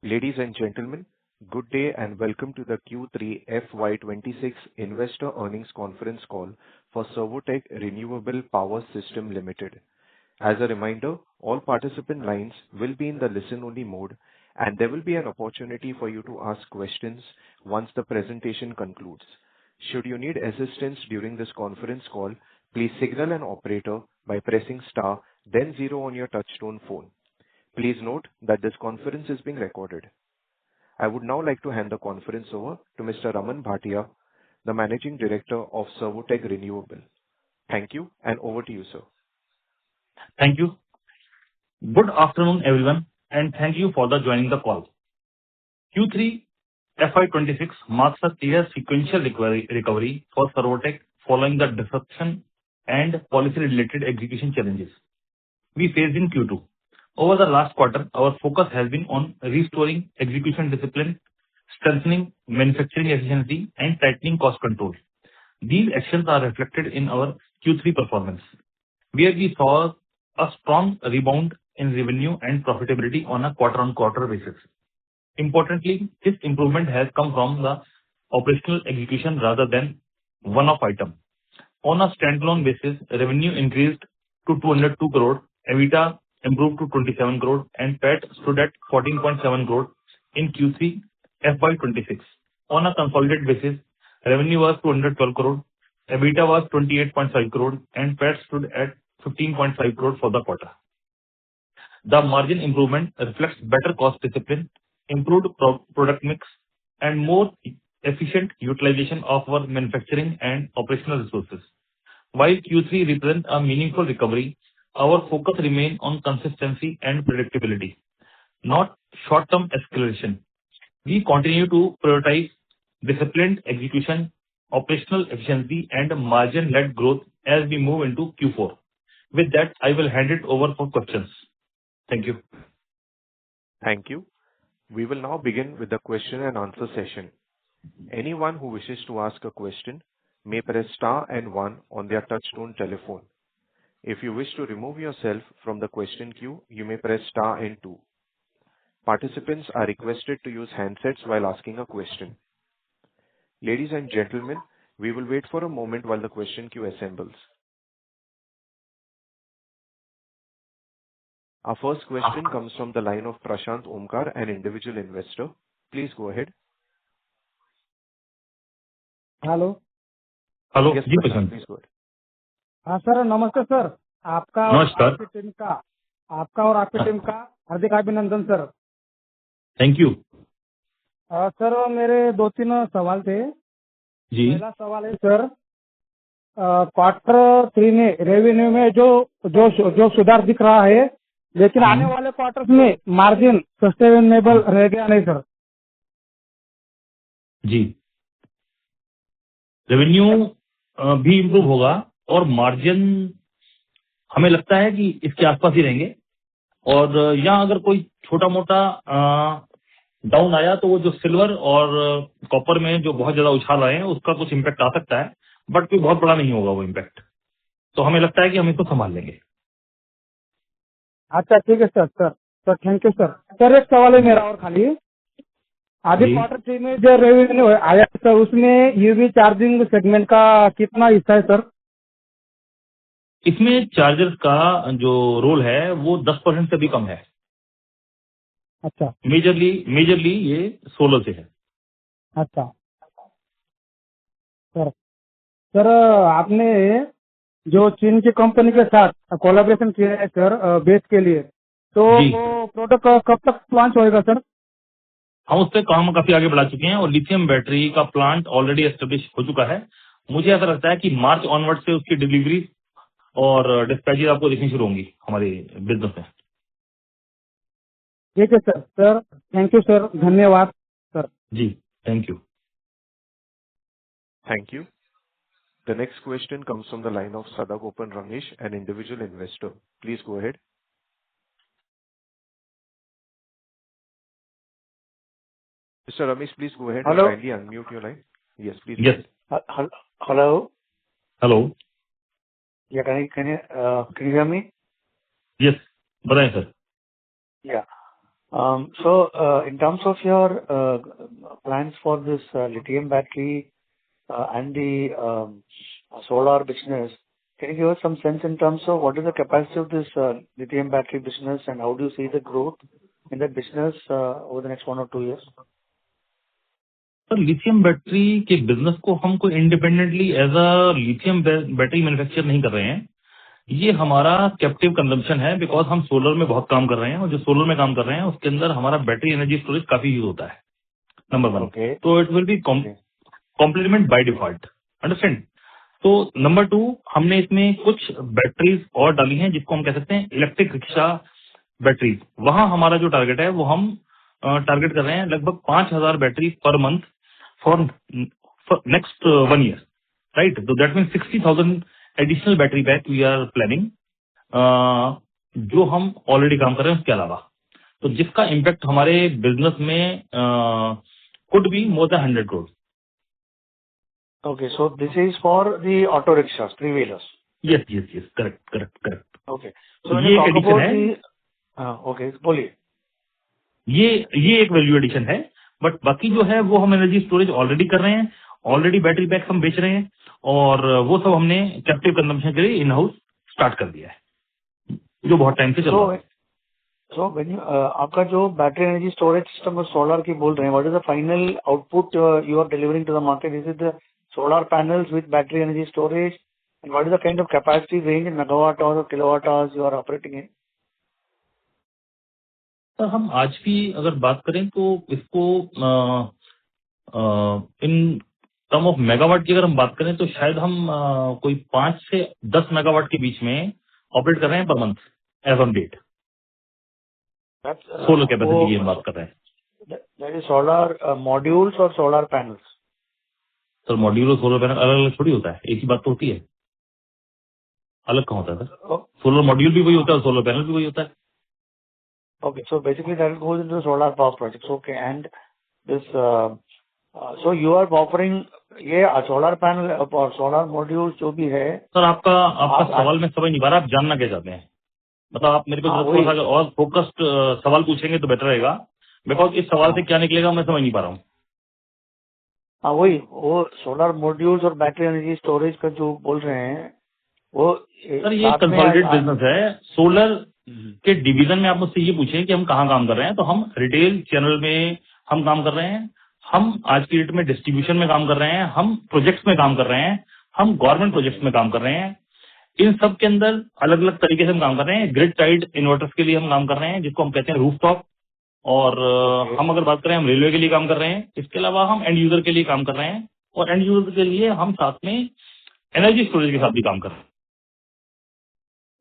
Ladies and gentlemen, good day and welcome to the Q3 FY26 Investor Earnings Conference Call for Servotec Renewable Power Systems Limited. As a reminder, all participant lines will be in the listen-only mode, and there will be an opportunity for you to ask questions once the presentation concludes. Should you need assistance during this conference call, please signal an operator by pressing star, then zero on your touch-tone phone. Please note that this conference is being recorded. I would now like to hand the conference over to Mr. Raman Bhatia, the Managing Director of Servotec Renewable. Thank you, and over to you, sir. Thank you. Good afternoon, everyone, and thank you for joining the call. Q3 FY26 marks a clear sequential recovery for Servotec following the disruption and policy-related execution challenges we faced in Q2. Over the last quarter, our focus has been on restoring execution discipline, strengthening manufacturing efficiency, and tightening cost control. These actions are reflected in our Q3 performance, where we saw a strong rebound in revenue and profitability on a quarter-on-quarter basis. Importantly, this improvement has come from the operational execution rather than one-off item. On a standalone basis, revenue increased to 202 crore, EBITDA improved to 27 crore, and PAT stood at 14.7 crore in Q3 FY26. On a consolidated basis, revenue was 212 crore, EBITDA was 28.5 crore, and PAT stood at 15.5 crore for the quarter. The margin improvement reflects better cost discipline, improved product mix, and more efficient utilization of our manufacturing and operational resources. While Q3 represents a meaningful recovery, our focus remains on consistency and predictability, not short-term escalation. We continue to prioritize disciplined execution, operational efficiency, and margin-led growth as we move into Q4. With that, I will hand it over for questions. Thank you. Thank you. We will now begin with the question and answer session. Anyone who wishes to ask a question may press star and one on their touch-tone telephone. If you wish to remove yourself from the question queue, you may press star and two. Participants are requested to use handsets while asking a question. Ladies and gentlemen, we will wait for a moment while the question queue assembles. Our first question comes from the line of Prashant Omkar, an individual investor. Please go ahead. Hello Hello. Yes, जी, Prashant, Prashant. please go ahead. हाँ sir, नमस्ते sir. आपका और नमस्कार। आपकी team का हार्दिक अभिनंदन sir. Thank you. Sir मेरे 2-3 सवाल थे जी। पहला सवाल है सर, क्वार्टर 3 में रेवेन्यू में जो सुधार दिख रहा है, लेकिन आने वाले क्वार्टर्स में मार्जिन सस्टेनेबल रहेगा नहीं सर? जी, रेवेन्यू भी इम्प्रूव होगा और मार्जिन हमें लगता है कि इसके आसपास ही रहेंगे। और यहाँ अगर कोई छोटा मोटा डाउन आया तो वो जो सिल्वर और कॉपर में जो बहुत ज्यादा उछाल आए हैं उसका कुछ इम्पैक्ट आ सकता है, बट कोई बहुत बड़ा नहीं होगा वो इम्पैक्ट। तो हमें लगता है कि हम इसको संभाल लेंगे। अच्छा ठीक है sir thank you sir. Sir एक सवाल है मेरा और खाली, अभी क्वार्टर 3 में जो रेवेन्यू आया सर, उसमें ईवी चार्जिंग सेगमेंट का कितना हिस्सा है सर? इसमें चार्जर्स का जो रोल है वो 10% से भी कम है। अच्छा, मेजरली ये 16 से है। अच्छा सर आपने जो चीन की कंपनी के साथ कोलैबोरेशन किया है सर बेस के लिए, तो वो प्रोडक्ट कब तक लॉन्च होएगा सर? हम उस पर काम काफी आगे बढ़ा चुके हैं और लिथियम बैटरी का प्लांट ऑलरेडी एस्टेब्लिश हो चुका है। मुझे ऐसा लगता है कि मार्च ऑनवर्ड से उसकी डिलीवरी और डिस्पैचेज आपको देखनी शुरू होंगी हमारे बिजनेस में। ठीक है सर थैंक यू सर, धन्यवाद सर। जी, थैंक you. Thank you. The next question comes from the line of Sadagopan Ramesh, an individual investor. Please go ahead. Mr. Ramesh, please go ahead. Hello. Kindly unmute your line. Yes, please. Go Yes. ahead. Hello. Hello. Yeah, can you hear me? Yes, बताएं sir. Yeah. In terms of your plans for this lithium battery and the solar business, can you give us some sense in terms of what is the capacity of this lithium battery business, and how do you see the growth in that business over the next 1 or 2 years? Sir lithium battery के business को हम कोई independently as a lithium battery manufacture नहीं कर रहे हैं। ये हमारा कैप्टिव कंजम्पशन है, बिकॉज हम सोलर में बहुत काम कर रहे हैं और जो सोलर में काम कर रहे हैं उसके अंदर हमारा बैटरी एनर्जी स्टोरेज काफी यूज होता है, नंबर 1। तो it will be complement by default, understand. तो नंबर 2, हमने इसमें कुछ बैटरीज और डाली हैं जिसको हम कह सकते हैं इलेक्ट्रिक रिक्शा बैटरीज। वहां हमारा जो टारगेट है वो हम टारगेट कर रहे हैं लगभग 5000 battery per month for next 1 year, right. तो that mean 60,000 additional battery pack we are planning, जो हम ऑलरेडी काम कर रहे हैं उसके अलावा, तो जिसका इम्पैक्ट हमारे बिजनेस में could be more then 100 crore। Okay, so this is for the auto rickshaws, 3-wheelers. Yes, correct। Okay, so ये एक एडिशन है, okay, बोलिए। ये एक वैल्यू एडिशन है, बट बाकी जो है वो हम एनर्जी स्टोरेज ऑलरेडी कर रहे हैं, ऑलरेडी बैटरी पैक हम बेच रहे हैं, और वो सब हमने कैप्टिव कंजम्पशन के लिए इन हाउस स्टार्ट कर दिया है, जो बहुत टाइम से चल रहा है। So when you आपका जो बैटरी एनर्जी स्टोरेज सिस्टम और सोलर की बोल रहे हैं, what is the final output you are delivering to the market? Is it the solar panels with battery energy storage, and what is the kind of capacity range in megawatt hours or kilowatt hours you are operating in? Sir हम आज भी अगर बात करें तो इसको in term of megawatt की अगर हम बात करें तो शायद हम कोई 5 से 10 मेगावाट के बीच में ऑपरेट कर रहे हैं per month as on date. Solar capacity की हम बात कर रहे हैं। That is solar modules or solar panels? Sir module और सोलर पैनल अलग अलग थोड़ी होता है, एक ही बात तो होती है, अलग कहाँ होता है सर? सोलर मॉड्यूल भी वही होता है, सोलर पैनल भी वही होता है। Okay, so basically that goes into solar power projects. Okay, and this so you are offering ये solar panel और solar modules जो भी है। सर आपका सवाल मैं समझ नहीं पा रहा, आप जानना क्या चाहते हैं? मतलब आप मेरे को थोड़ा सा और फोकस्ड सवाल पूछेंगे तो बेटर रहेगा, बिकॉज इस सवाल से क्या निकलेगा मैं समझ नहीं पा रहा हूँ। हाँ वही, वो सोलर मॉड्यूल्स और बैटरी एनर्जी स्टोरेज का जो बोल रहे हैं वो सर ये कंसोलिडेटेड बिजनेस है। सोलर के डिवीजन में आप मुझसे ये पूछें कि हम कहाँ काम कर रहे हैं, तो हम रिटेल चैनल में हम काम कर रहे हैं, हम आज की डेट में डिस्ट्रीब्यूशन में काम कर रहे हैं, हम प्रोजेक्ट्स में काम कर रहे हैं, हम गवर्नमेंट प्रोजेक्ट्स में काम कर रहे हैं। इन सब के अंदर अलग अलग तरीके से हम काम कर रहे हैं। ग्रिड टाइड इन्वर्टर्स के लिए हम काम कर रहे हैं जिसको हम कहते हैं रूफटॉप, और हम अगर बात करें हम रेलवे के लिए काम कर रहे हैं। इसके अलावा हम एंड यूजर के लिए काम कर रहे हैं, और एंड यूजर के लिए हम साथ में एनर्जी स्टोरेज के साथ भी काम कर रहे हैं।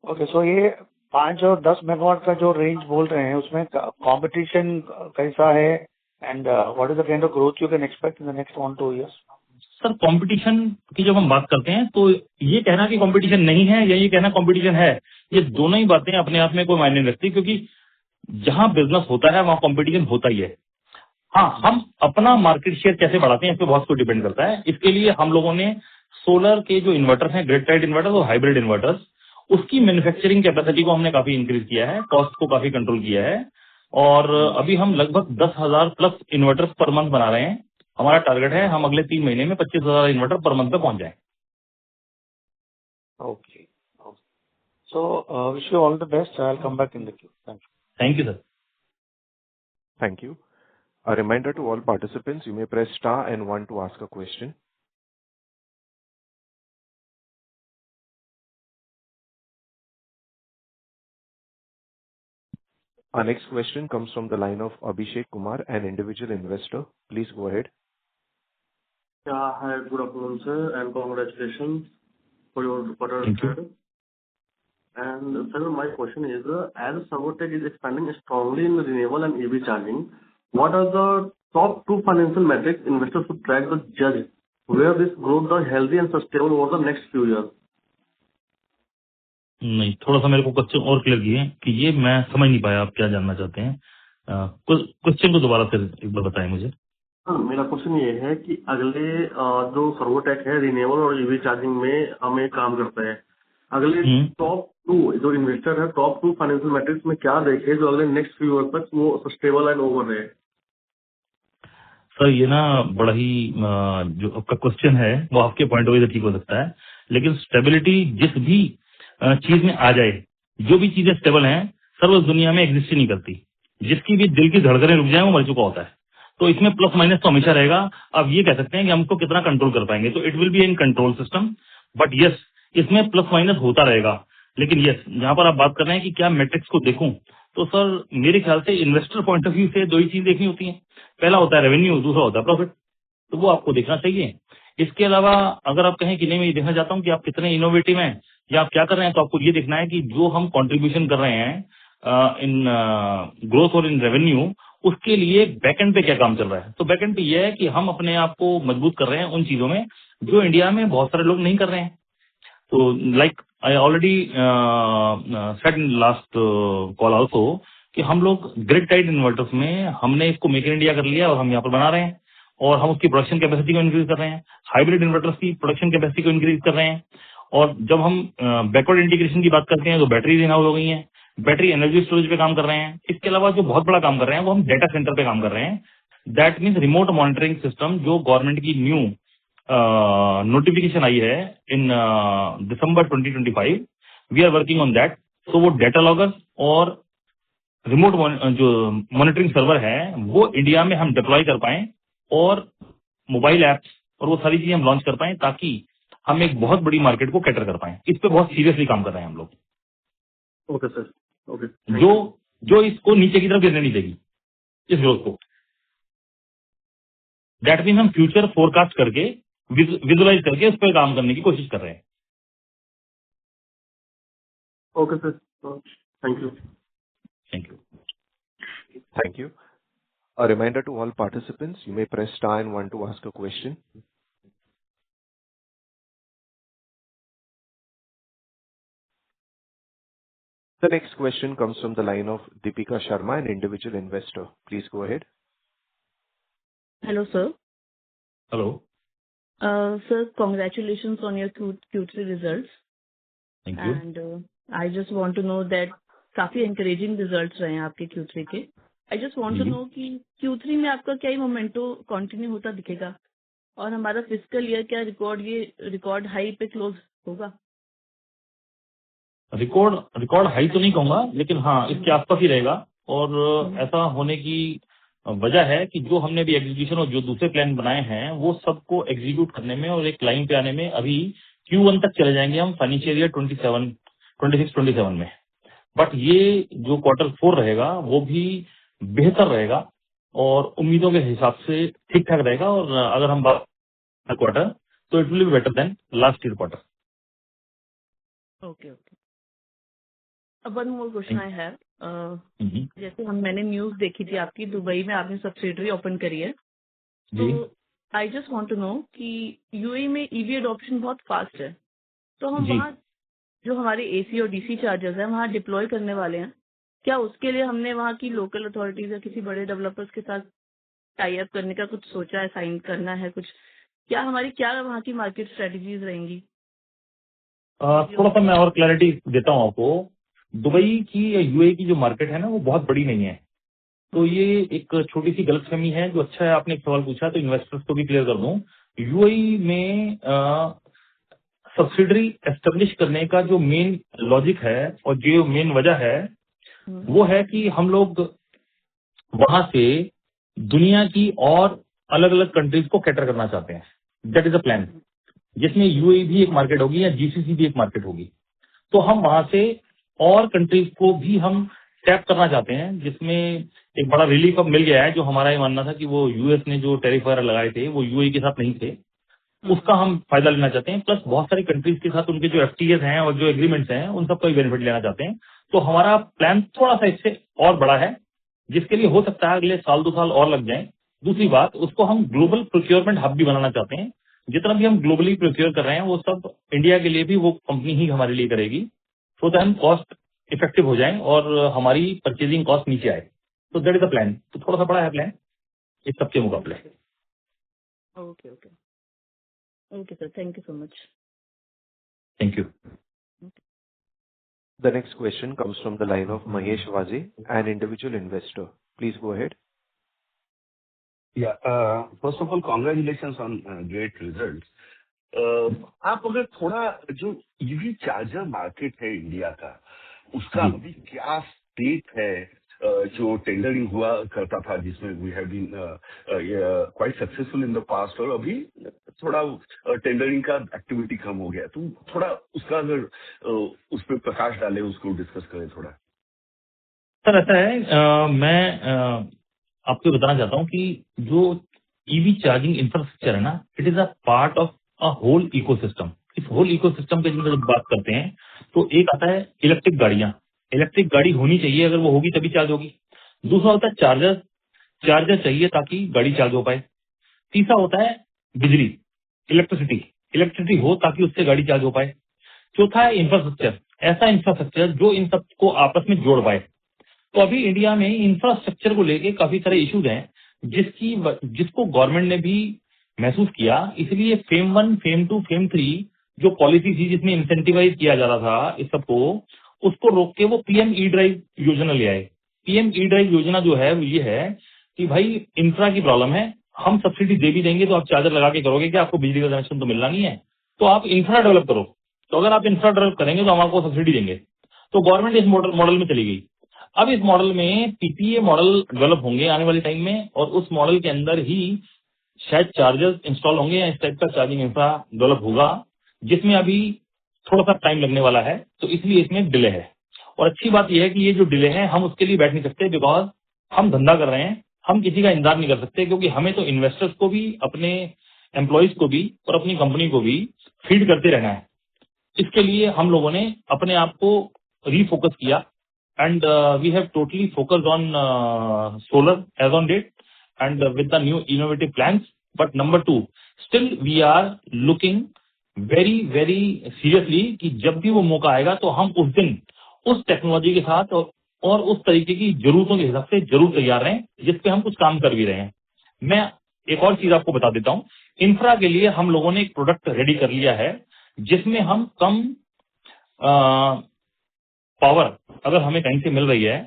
ओके, सो ये 5 और 10 मेगावाट का जो रेंज बोल रहे हैं उसमें कंपटीशन कैसा है, and what is the kind of growth you can expect in the next 1-2 years? Sir competition की जब हम बात करते हैं तो ये कहना कि कंपटीशन नहीं है या ये कहना कंपटीशन है, ये दोनों ही बातें अपने आप में कोई मायने नहीं रखती, क्योंकि जहां बिजनेस होता है वहां कंपटीशन होता ही है। हाँ, हम अपना मार्केट शेयर कैसे बढ़ाते हैं इस पे बहुत कुछ डिपेंड करता है। इसके लिए हम लोगों ने सोलर के जो इन्वर्टर हैं, ग्रिड टाइड इन्वर्टर्स और हाइब्रिड इन्वर्टर्स, उसकी मैन्युफैक्चरिंग कैपेसिटी को हमने काफी इंक्रीज किया है, कॉस्ट को काफी कंट्रोल किया है, और अभी हम लगभग 10,000 प्लस इन्वर्टर्स पर मंथ बना रहे हैं। हमारा टारगेट है हम अगले 3 महीने में 25,000 इन्वर्टर पर मंथ पे पहुंच जाए। Okay, so wish you all the best. I will come back in the Q. Thank you. Thank you sir. Thank you. A reminder to all participants, you may press star and 1 to ask a question. Our next question comes from the line of Abhishek Kumar, an individual investor. Please go ahead. Yeah, hi, good afternoon, sir, and congratulations for your quarter. Thank you. And sir, my question is, as Servotech is expanding strongly in renewable and EV charging, what are the top 2 financial metrics investors should track to judge where this growth is healthy and sustainable over the next few years? नहीं, थोड़ा सा मेरे को question और clear किए कि ये मैं समझ नहीं पाया आप क्या जानना चाहते हैं। क्वेश्चन को दोबारा फिर एक बार बताएं मुझे। हाँ, मेरा क्वेश्चन ये है कि अगले जो सर्वोटेक है रिन्यूएबल और ईवी चार्जिंग में हमें काम करता है, अगले टॉप जो इन्वेस्टर है टॉप 2 फाइनेंशियल मैट्रिक्स में क्या देखे जो अगले नेक्स्ट फ्यू ईयर तक वो सस्टेबल एंड ओवर रहे? सर ये ना बड़ा ही जो आपका क्वेश्चन है वो आपके पॉइंट ऑफ व्यू से ठीक हो सकता है, लेकिन स्टेबिलिटी जिस भी चीज में आ जाए, जो भी चीजें स्टेबल हैं सर उस दुनिया में एग्जिस्ट ही नहीं करती। जिसकी भी दिल की धड़कनें रुक जाए वो मर चुका होता है। तो इसमें प्लस माइनस तो हमेशा रहेगा। आप ये कह सकते हैं कि हमको कितना कंट्रोल कर पाएंगे, तो it will be in control system, but yes इसमें प्लस माइनस होता रहेगा। लेकिन यस जहां पर आप बात कर रहे हैं कि क्या मैट्रिक्स को देखूं, तो सर मेरे ख्याल से इन्वेस्टर पॉइंट ऑफ व्यू से दो ही चीज देखनी होती है। पहला होता है रेवेन्यू, दूसरा होता है प्रॉफिट, तो वो आपको देखना चाहिए। इसके अलावा अगर आप कहें कि नहीं मैं ये देखना चाहता हूं कि आप कितने इनोवेटिव हैं या आप क्या कर रहे हैं, तो आपको ये देखना है कि जो हम कंट्रीब्यूशन कर रहे हैं इन ग्रोथ और इन रेवेन्यू, उसके लिए बैकएंड पे क्या काम चल रहा है। तो बैकएंड पे ये है कि हम अपने आप को मजबूत कर रहे हैं उन चीजों में जो इंडिया में बहुत सारे लोग नहीं कर रहे हैं। तो like I already said in last call also कि हम लोग ग्रिड टाइड इन्वर्टर्स में हमने इसको मेक इन इंडिया कर लिया और हम यहाँ पर बना रहे हैं और हम उसकी प्रोडक्शन कैपेसिटी को इंक्रीज कर रहे हैं। हाइब्रिड इन्वर्टर्स की प्रोडक्शन कैपेसिटी को इंक्रीज कर रहे हैं। और जब हम बैकवर्ड इंटीग्रेशन की बात करते हैं तो बैटरीज इन हाउस हो गई हैं, बैटरी एनर्जी स्टोरेज पे काम कर रहे हैं। इसके अलावा जो बहुत बड़ा काम कर रहे हैं वो हम डेटा सेंटर पे काम कर रहे हैं। That means remote monitoring system, जो गवर्नमेंट की न्यू नोटिफिकेशन आई है in December 2025, we are working on that. तो वो डेटा लॉगर और रिमोट जो मॉनिटरिंग सर्वर है वो इंडिया में हम डिप्लॉय कर पाएं और मोबाइल एप्स और वो सारी चीजें हम लॉन्च कर पाएं ताकि हम एक बहुत बड़ी मार्केट को कैटर कर पाएं। इस पे बहुत सीरियसली काम कर रहे हैं हम लोग। Okay sir, okay. जो इसको नीचे की तरफ गिरने नहीं देगी, इस ग्रोथ को। दैट मीन हम फ्यूचर फोरकास्ट करके विजुअलाइज करके उस पर काम करने की कोशिश कर रहे हैं। Okay sir, thank you. Thank you. Thank you. A reminder to all participants, you may press star and one to ask a question. The next question comes from the line of Deepika Sharma, an individual investor. Please go ahead. Hello, sir. Hello. Sir, congratulations on your Q3 results. Thank you. And I just want to know that काफी encouraging results रहे हैं आपके Q3 के। I just want to ji. know कि Q3 में आपका क्या ही memento continue होता दिखेगा और हमारा फिस्कल ईयर क्या रिकॉर्ड हाई पे क्लोज होगा? रिकॉर्ड हाई तो नहीं कहूंगा, लेकिन हाँ इसके आसपास ही रहेगा। और ऐसा होने की वजह है कि जो हमने भी एग्जीक्यूशन और जो दूसरे प्लान बनाए हैं वो सबको एग्जीक्यूट करने में और एक लाइन पे आने में अभी Q1 तक चले जाएंगे हम फाइनेंशियल ईयर 26-27 में। बट ये जो Q4 रहेगा वो भी बेहतर रहेगा और उम्मीदों के हिसाब से ठीक ठाक रहेगा। और अगर हम बात क्वार्टर तो it will be better than last year quarter. Okay. अब one more question I have. जी। जैसे मैंने न्यूज देखी थी आपकी, दुबई में आपने सब्सिडरी ओपन करी है, तो I just want to know कि यूएई में ईवी अडॉप्शन बहुत फास्ट है, तो हम जी। वहाँ जो हमारे एसी और डीसी चार्जर्स हैं वहाँ डिप्लॉय करने वाले हैं, क्या उसके लिए हमने वहाँ की लोकल अथॉरिटीज या किसी बड़े डेवलपर्स के साथ टाई अप करने का कुछ सोचा है, साइन करना है कुछ? क्या वहाँ की मार्केट स्ट्रेटजीज रहेंगी? थोड़ा सा मैं और क्लैरिटी देता हूँ आपको। दुबई की या यूएई की जो मार्केट है ना वो बहुत बड़ी नहीं है, तो ये एक छोटी सी गलतफहमी है। जो अच्छा है आपने एक सवाल पूछा तो इन्वेस्टर्स को भी क्लियर कर दूं। यूएई में सब्सिडरी एस्टेब्लिश करने का जो मेन लॉजिक है और जो मेन वजह है वो है कि हम लोग वहां से दुनिया की और अलग अलग कंट्रीज को कैटर करना चाहते हैं। दैट इज अ प्लान, जिसमें यूएई भी एक मार्केट होगी या जीसीसी भी एक मार्केट होगी। तो हम वहां से और कंट्रीज को भी हम टैप करना चाहते हैं, जिसमें एक बड़ा रिलीफ अब मिल गया है। जो हमारा ये मानना था कि वो यूएस ने जो टैरिफ वगैरह लगाए थे वो यूएई के साथ नहीं थे, उसका हम फायदा लेना चाहते हैं। प्लस बहुत सारी कंट्रीज के साथ उनके जो एफटीएस हैं और जो एग्रीमेंट्स हैं उन सबका भी बेनिफिट लेना चाहते हैं। तो हमारा प्लान थोड़ा सा इससे और बड़ा है, जिसके लिए हो सकता है अगले साल 2 साल और लग जाए। दूसरी बात, उसको हम ग्लोबल प्रोक्योरमेंट हब भी बनाना चाहते हैं। जितना भी हम ग्लोबली प्रोक्योर कर रहे हैं वो सब इंडिया के लिए भी वो कंपनी ही हमारे लिए करेगी, तो दैट हम कॉस्ट इफेक्टिव हो जाए और हमारी परचेजिंग कॉस्ट नीचे आए। तो दैट इज द प्लान। तो थोड़ा सा बड़ा है प्लान इस सबके मुकाबले। Okay sir, thank you so much. Thank you. The next question comes from the line of Mahesh Waze, an individual investor. Please go ahead. Yeah. First of all, congratulations on great results. आप अगर थोड़ा जो EV charger market है India का, उसका अभी क्या state है, जो टेंडरिंग हुआ करता था जिसमें we have been quite successful in the past, और अभी थोड़ा टेंडरिंग का एक्टिविटी कम हो गया, तो थोड़ा उसका अगर उस पर प्रकाश डालें, उसको डिस्कस करें थोड़ा। सर ऐसा है, मैं आपको बताना चाहता हूँ कि जो ईवी चार्जिंग इंफ्रास्ट्रक्चर है ना, it is a part of a whole ecosystem. इस होल इकोसिस्टम के जब बात करते हैं तो एक आता है इलेक्ट्रिक गाड़ियां। इलेक्ट्रिक गाड़ी होनी चाहिए, अगर वो होगी तभी चार्ज होगी। दूसरा होता है चार्जर चाहिए ताकि गाड़ी चार्ज हो पाए। तीसरा होता है बिजली, इलेक्ट्रिसिटी हो ताकि उससे गाड़ी चार्ज हो पाए। चौथा है इंफ्रास्ट्रक्चर, ऐसा इंफ्रास्ट्रक्चर जो इन सबको आपस में जोड़ पाए। तो अभी इंडिया में इंफ्रास्ट्रक्चर को लेके काफी सारे इश्यूज हैं, जिसको गवर्नमेंट ने भी महसूस किया। इसलिए फेम 1, फेम 2, फेम 3 जो पॉलिसी थी जिसमें इंसेंटिवाइज किया जा रहा था इस सबको, उसको रोक के वो पीएम ई ड्राइव योजना ले आए। पीएम ई ड्राइव योजना जो है वो ये है कि भाई इंफ्रा की प्रॉब्लम है, हम सब्सिडी दे भी देंगे तो आप चार्जर लगा के करोगे कि आपको बिजली का कनेक्शन तो मिलना नहीं है, तो आप इंफ्रा डेवलप करो। तो अगर आप इंफ्रा डेवलप करेंगे तो हम आपको सब्सिडी देंगे। तो गवर्नमेंट इस मॉडल में चली गई। अब इस मॉडल में पीपीए मॉडल डेवलप होंगे आने वाले टाइम में, और उस मॉडल के अंदर ही शायद चार्जर्स इंस्टॉल होंगे या इस टाइप का चार्जिंग इंफ्रा डेवलप होगा, जिसमें अभी थोड़ा सा टाइम लगने वाला है। तो इसलिए इसमें डिले है। और अच्छी बात यह है कि ये जो डिले है, हम उसके लिए बैठ नहीं सकते, बिकॉज हम धंधा कर रहे हैं, हम किसी का इंतजार नहीं कर सकते, क्योंकि हमें तो इन्वेस्टर्स को भी, अपने एम्प्लॉयज को भी और अपनी कंपनी को भी फीड करते रहना है। इसके लिए हम लोगों ने अपने आप को रीफोकस किया, and we have totally focused on solar as on date, and with the new innovative plans. But number 2, still we are looking very very seriously कि जब भी वो मौका आएगा तो हम उस दिन उस टेक्नोलॉजी के साथ और उस तरीके की जरूरतों के हिसाब से जरूर तैयार रहें, जिसपे हम कुछ काम कर भी रहे हैं। मैं एक और चीज आपको बता देता हूँ, इंफ्रा के लिए हम लोगों ने एक प्रोडक्ट रेडी कर लिया है, जिसमें हम कम पावर अगर हमें कहीं से मिल रही है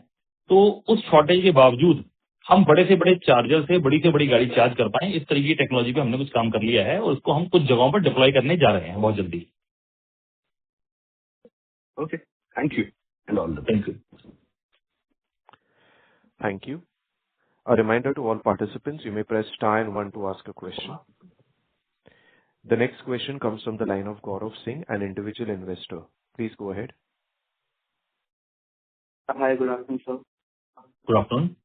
तो उस शॉर्टेज के बावजूद हम बड़े से बड़े चार्जर से बड़ी गाड़ी चार्ज कर पाए। इस तरीके की टेक्नोलॉजी पे हमने कुछ काम कर लिया है और उसको हम कुछ जगहों पर डिप्लॉय करने जा रहे हैं बहुत जल्दी। Okay, thank you and all the thank you. Thank you. A reminder to all participants, you may press star and 1 to ask a question. The next question comes from the line of Gaurav Singh, an individual investor. Please go ahead. Hi, good afternoon, sir. Good afternoon.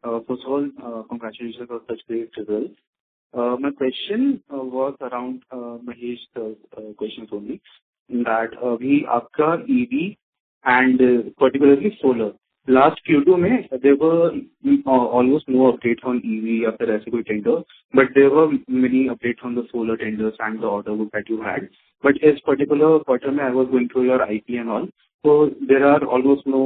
First of all, congratulations on such great results. My question was around Mahesh's questions only, that आपका EV and particularly solar. Last Q2 में there were almost no updates on EV या फिर ऐसे कोई tender, but there were many updates on the solar tenders and the order book that you had. But इस particular quarter में I was going through your IP and all, so there are almost no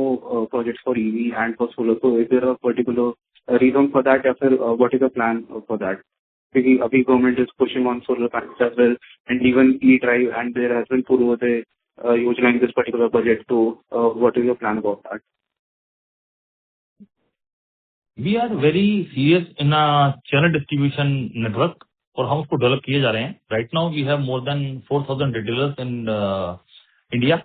projects for EV and for solar. So is there a particular reason for that, या फिर what is the plan for that? क्योंकि अभी government is pushing on solar panels as well, and even e-drive, and there has been Purvodaya योजना in this particular budget. So what is your plan about that? We are very serious in a channel distribution network और हम उसको develop किए जा रहे हैं। Right now we have more than 4,000 retailers in India,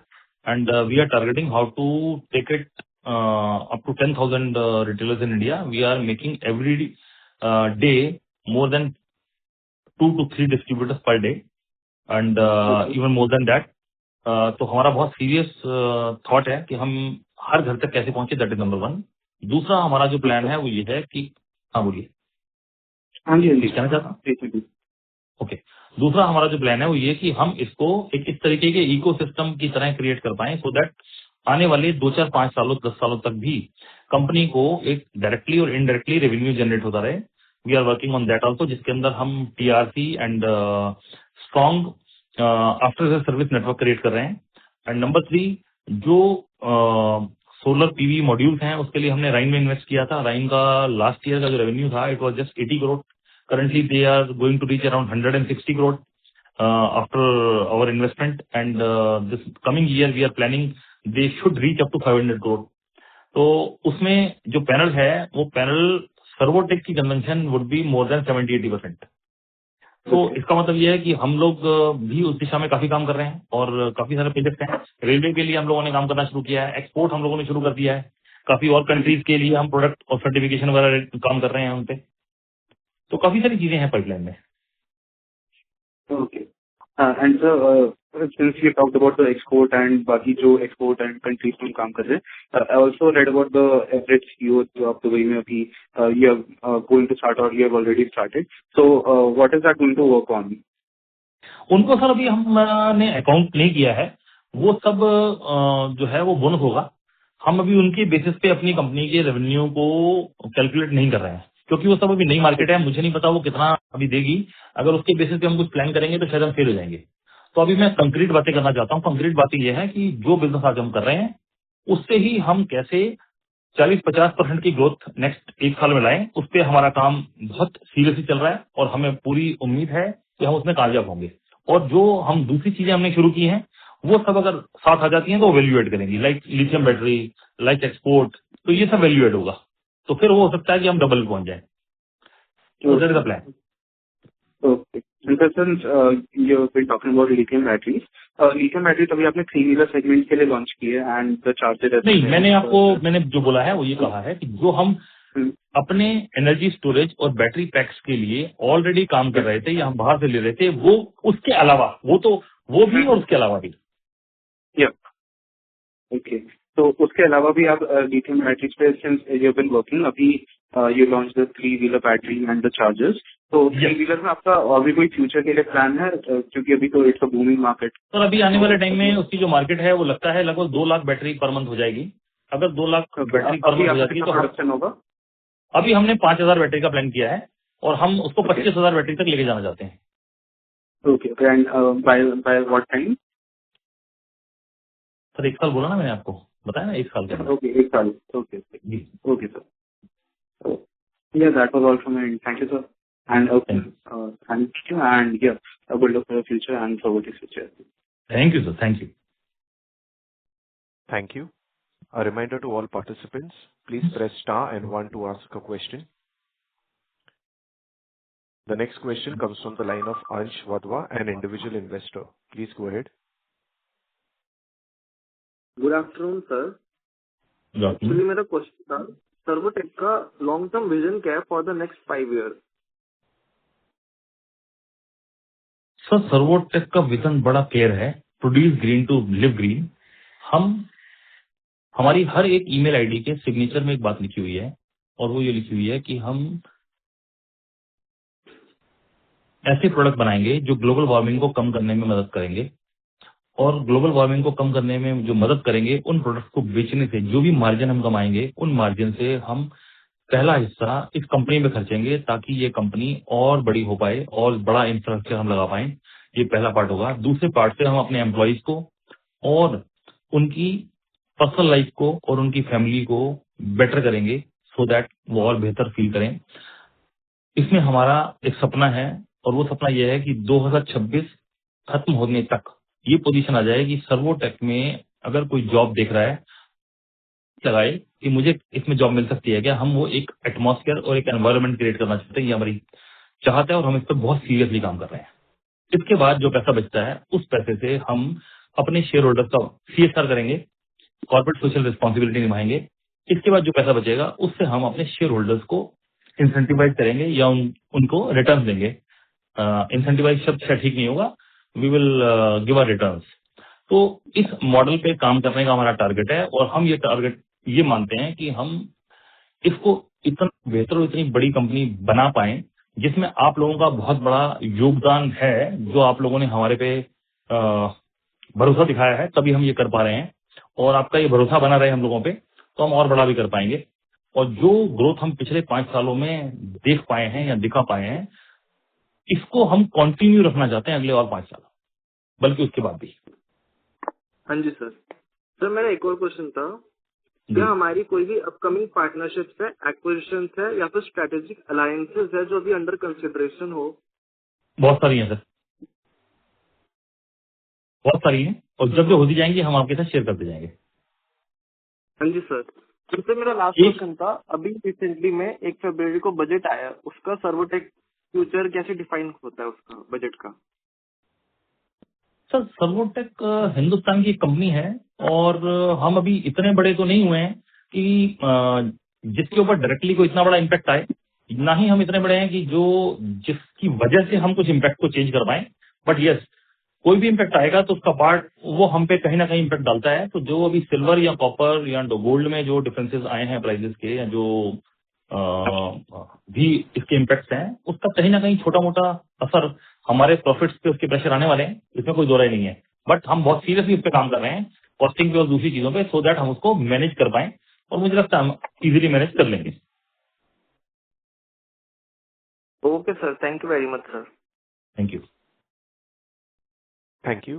and we are targeting how to take it up to 10,000 retailers in India. We are making every day more than 2 to 3 distributors per day, and even more than that. तो हमारा बहुत serious thought है कि हम हर घर तक कैसे पहुंचे, दैट इज नंबर 1। दूसरा हमारा जो प्लान है वो ये है कि, हाँ बोलिए। हाँ जी कहना चाहता हूँ। ओके, दूसरा हमारा जो प्लान है वो ये कि हम इसको एक इस तरीके के इकोसिस्टम की तरह क्रिएट कर पाए, सो दैट आने वाले 2, 4, 5 सालों 10 सालों तक भी कंपनी को एक डायरेक्टली और इनडायरेक्टली रेवेन्यू जनरेट होता रहे। We are working on that also, जिसके अंदर हम TRC and strong after service network create कर रहे हैं। एंड नंबर 3, जो सोलर पीवी मॉड्यूल्स हैं उसके लिए हमने राइन में इन्वेस्ट किया था। राइन का लास्ट ईयर का जो रेवेन्यू था it was just 80 crore. Currently they are going to reach around 160 crore after our investment, and this coming year we are planning they should reach up to 500 crore. तो उसमें जो पैनल है वो पैनल सर्वोटेक की consumption would be more than 70-80%। तो इसका मतलब ये है कि हम लोग भी उस दिशा में काफी काम कर रहे हैं और काफी सारे प्रोजेक्ट हैं। रेलवे के लिए हम लोगों ने काम करना शुरू किया है, एक्सपोर्ट हम लोगों ने शुरू कर दिया है, काफी और कंट्रीज के लिए हम प्रोडक्ट और सर्टिफिकेशन वगैरह काम कर रहे हैं उन पे। तो काफी सारी चीजें हैं पाइपलाइन में। Okay. And sir, since you talked about the export and बाकी जो export and countries में काम कर रहे हैं, I also read about the average CEO जो आप दुबई में अभी you are going to start or you have already started. So what is that going to work on? उनको सर अभी हमने अकाउंट नहीं किया है, वो सब जो है वो बोनस होगा। हम अभी उनके बेसिस पे अपनी कंपनी के रेवेन्यू को कैलकुलेट नहीं कर रहे हैं, क्योंकि वो सब अभी नई मार्केट है, मुझे नहीं पता वो कितना अभी देगी। अगर उसके बेसिस पे हम कुछ प्लान करेंगे तो शायद हम फेल हो जाएंगे। तो अभी मैं कंक्रीट बातें करना चाहता हूँ। कंक्रीट बातें ये है कि जो बिजनेस आज हम कर रहे हैं उससे ही हम कैसे 40-50% की ग्रोथ नेक्स्ट 1 साल में लाएं, उस पर हमारा काम बहुत सीरियसली चल रहा है और हमें पूरी उम्मीद है कि हम उसमें कामयाब होंगे। और जो हम दूसरी चीजें हमने शुरू की हैं वो सब अगर साथ आ जाती हैं तो वैल्यू एड करेंगी, like lithium battery, like export, तो ये सब वैल्यू एड होगा। तो फिर वो हो सकता है कि हम डबल पहुंच जाए। तो that is the plan. Okay. And sir, since you've been talking about lithium batteries अभी आपने 3-wheeler segment के लिए लॉन्च की है and the charger नहीं, मैंने जो बोला है वो ये कहा है कि जो हम अपने एनर्जी स्टोरेज और बैटरी पैक्स के लिए ऑलरेडी काम कर रहे थे या हम बाहर से ले रहे थे, वो उसके अलावा वो भी और उसके अलावा भी। ओके, तो उसके अलावा भी आप लिथियम बैटरीज पे since you have been working, अभी you launch the 3-wheeler battery and the chargers. तो 3-wheeler में आपका और भी कोई फ्यूचर के लिए प्लान है, क्योंकि अभी तो इट्स अ बूमिंग मार्केट। तो अभी आने वाले टाइम में उसकी जो मार्केट है वो लगता है लगभग 2 लाख बैटरी पर मंथ हो जाएगी। अगर 2 लाख बैटरी पर मंथ हो जाती है तो प्रोडक्शन होगा। अभी हमने 5,000 बैटरी का प्लान किया है और हम उसको 25,000 बैटरी तक लेके जाना चाहते हैं। Okay, and by what time? Sir 1 साल बोला ना मैंने आपको, बताया ना 1 साल के। ओके, 1 साल। Okay okay sir, yeah, that was all from me. Thank you, sir. And thank you, and yeah, I will look for the future and forward the future. Thank you, sir. Thank you. Thank you. A reminder to all participants, please press star and 1 to ask a question. The next question comes from the line of Ansh Wadhwa, an individual investor. Please go ahead. Good afternoon sir. Actually मेरा question था, सर्वोटेक का long term vision क्या है for the next 5 year? Sir Servotech का vision बड़ा clear है, produce green to live green. हमारी हर एक ईमेल आईडी के सिग्नेचर में एक बात लिखी हुई है और वो ये लिखी हुई है कि हम ऐसे प्रोडक्ट बनाएंगे जो ग्लोबल वार्मिंग को कम करने में मदद करेंगे, और ग्लोबल वार्मिंग को कम करने में जो मदद करेंगे उन प्रोडक्ट को बेचने से जो भी मार्जिन हम कमाएंगे उन मार्जिन से हम पहला हिस्सा इस कंपनी में खर्चेंगे ताकि ये कंपनी और बड़ी हो पाए और बड़ा इंफ्रास्ट्रक्चर हम लगा पाए। ये पहला पार्ट होगा। दूसरे पार्ट से हम अपने एम्प्लॉइज को और उनकी पर्सनल लाइफ को और उनकी फैमिली को बेटर करेंगे सो दैट वो और बेहतर फील करें। इसमें हमारा एक सपना है और वो सपना यह है कि 2026 खत्म होने तक ये पोजीशन आ जाए कि सर्वोटेक में अगर कोई जॉब देख रहा है लगाए कि मुझे इसमें जॉब मिल सकती है क्या। हम वो एक एटमॉस्फेयर और एक एनवायरनमेंट क्रिएट करना चाहते हैं, ये हमारी चाहत है और हम इस पर बहुत सीरियसली काम कर रहे हैं। इसके बाद जो पैसा बचता है उस पैसे से हम अपने शेयर होल्डर्स का CSR करेंगे, कॉर्पोरेट सोशल रिस्पॉन्सिबिलिटी निभाएंगे। इसके बाद जो पैसा बचेगा उससे हम अपने शेयर होल्डर्स को इंसेंटिवाइज करेंगे या उनको रिटर्न देंगे। इंसेंटिवाइज शब्द शायद ठीक नहीं होगा, we will give a returns. तो इस मॉडल पे काम करने का हमारा टारगेट है और हम ये टारगेट ये मानते हैं कि हम इसको इतना बेहतर और इतनी बड़ी कंपनी बना पाए जिसमें आप लोगों का बहुत बड़ा योगदान है। जो आप लोगों ने हमारे पे भरोसा दिखाया है तभी हम ये कर पा रहे हैं, और आपका ये भरोसा बना रहे हम लोगों पे तो हम और बड़ा भी कर पाएंगे। और जो ग्रोथ हम पिछले 5 सालों में देख पाए हैं या दिखा पाए हैं, इसको हम कंटिन्यू रखना चाहते हैं अगले और 5 साल, बल्कि उसके बाद भी। हाँ जी सर। सर मेरा एक और क्वेश्चन था, क्या हमारी कोई भी अपकमिंग पार्टनरशिप्स है, एक्विजिशंस है या फिर स्ट्रेटेजिक अलायंसेस है जो अभी अंडर कंसिडरेशन हो? बहुत सारी हैं सर, बहुत सारी हैं, और जब जो होती जाएंगी हम आपके साथ शेयर करते जाएंगे। हाँ जी सर। फिर मेरा लास्ट क्वेश्चन था, अभी रिसेंटली में 1 फरवरी को बजट आया, उसका सर्वोटेक फ्यूचर कैसे डिफाइन होता है उसका बजट का? सर सर्वोटेक हिंदुस्तान की एक कंपनी है और हम अभी इतने बड़े तो नहीं हुए हैं कि जिसके ऊपर डायरेक्टली कोई इतना बड़ा इम्पैक्ट आए, ना ही हम इतने बड़े हैं कि जो जिसकी वजह से हम कुछ इम्पैक्ट को चेंज कर पाए। बट यस, कोई भी इम्पैक्ट आएगा तो उसका पार्ट वो हम पे कहीं ना कहीं इम्पैक्ट डालता है। तो जो अभी सिल्वर या कॉपर या गोल्ड में जो डिफरेंसेस आए हैं प्राइसेस के, या जो भी इसके इम्पैक्ट्स हैं, उसका कहीं ना कहीं छोटा मोटा असर हमारे प्रॉफिट्स पे उसके प्रेशर आने वाले हैं, इसमें कोई दो राय नहीं है। बट हम बहुत सीरियसली उस पर काम कर रहे हैं, कॉस्टिंग पे और दूसरी चीजों पे, सो दैट हम उसको मैनेज कर पाए, और मुझे लगता है हम इजीली मैनेज कर लेंगे। Okay sir, thank you very much sir. Thank you. Thank you.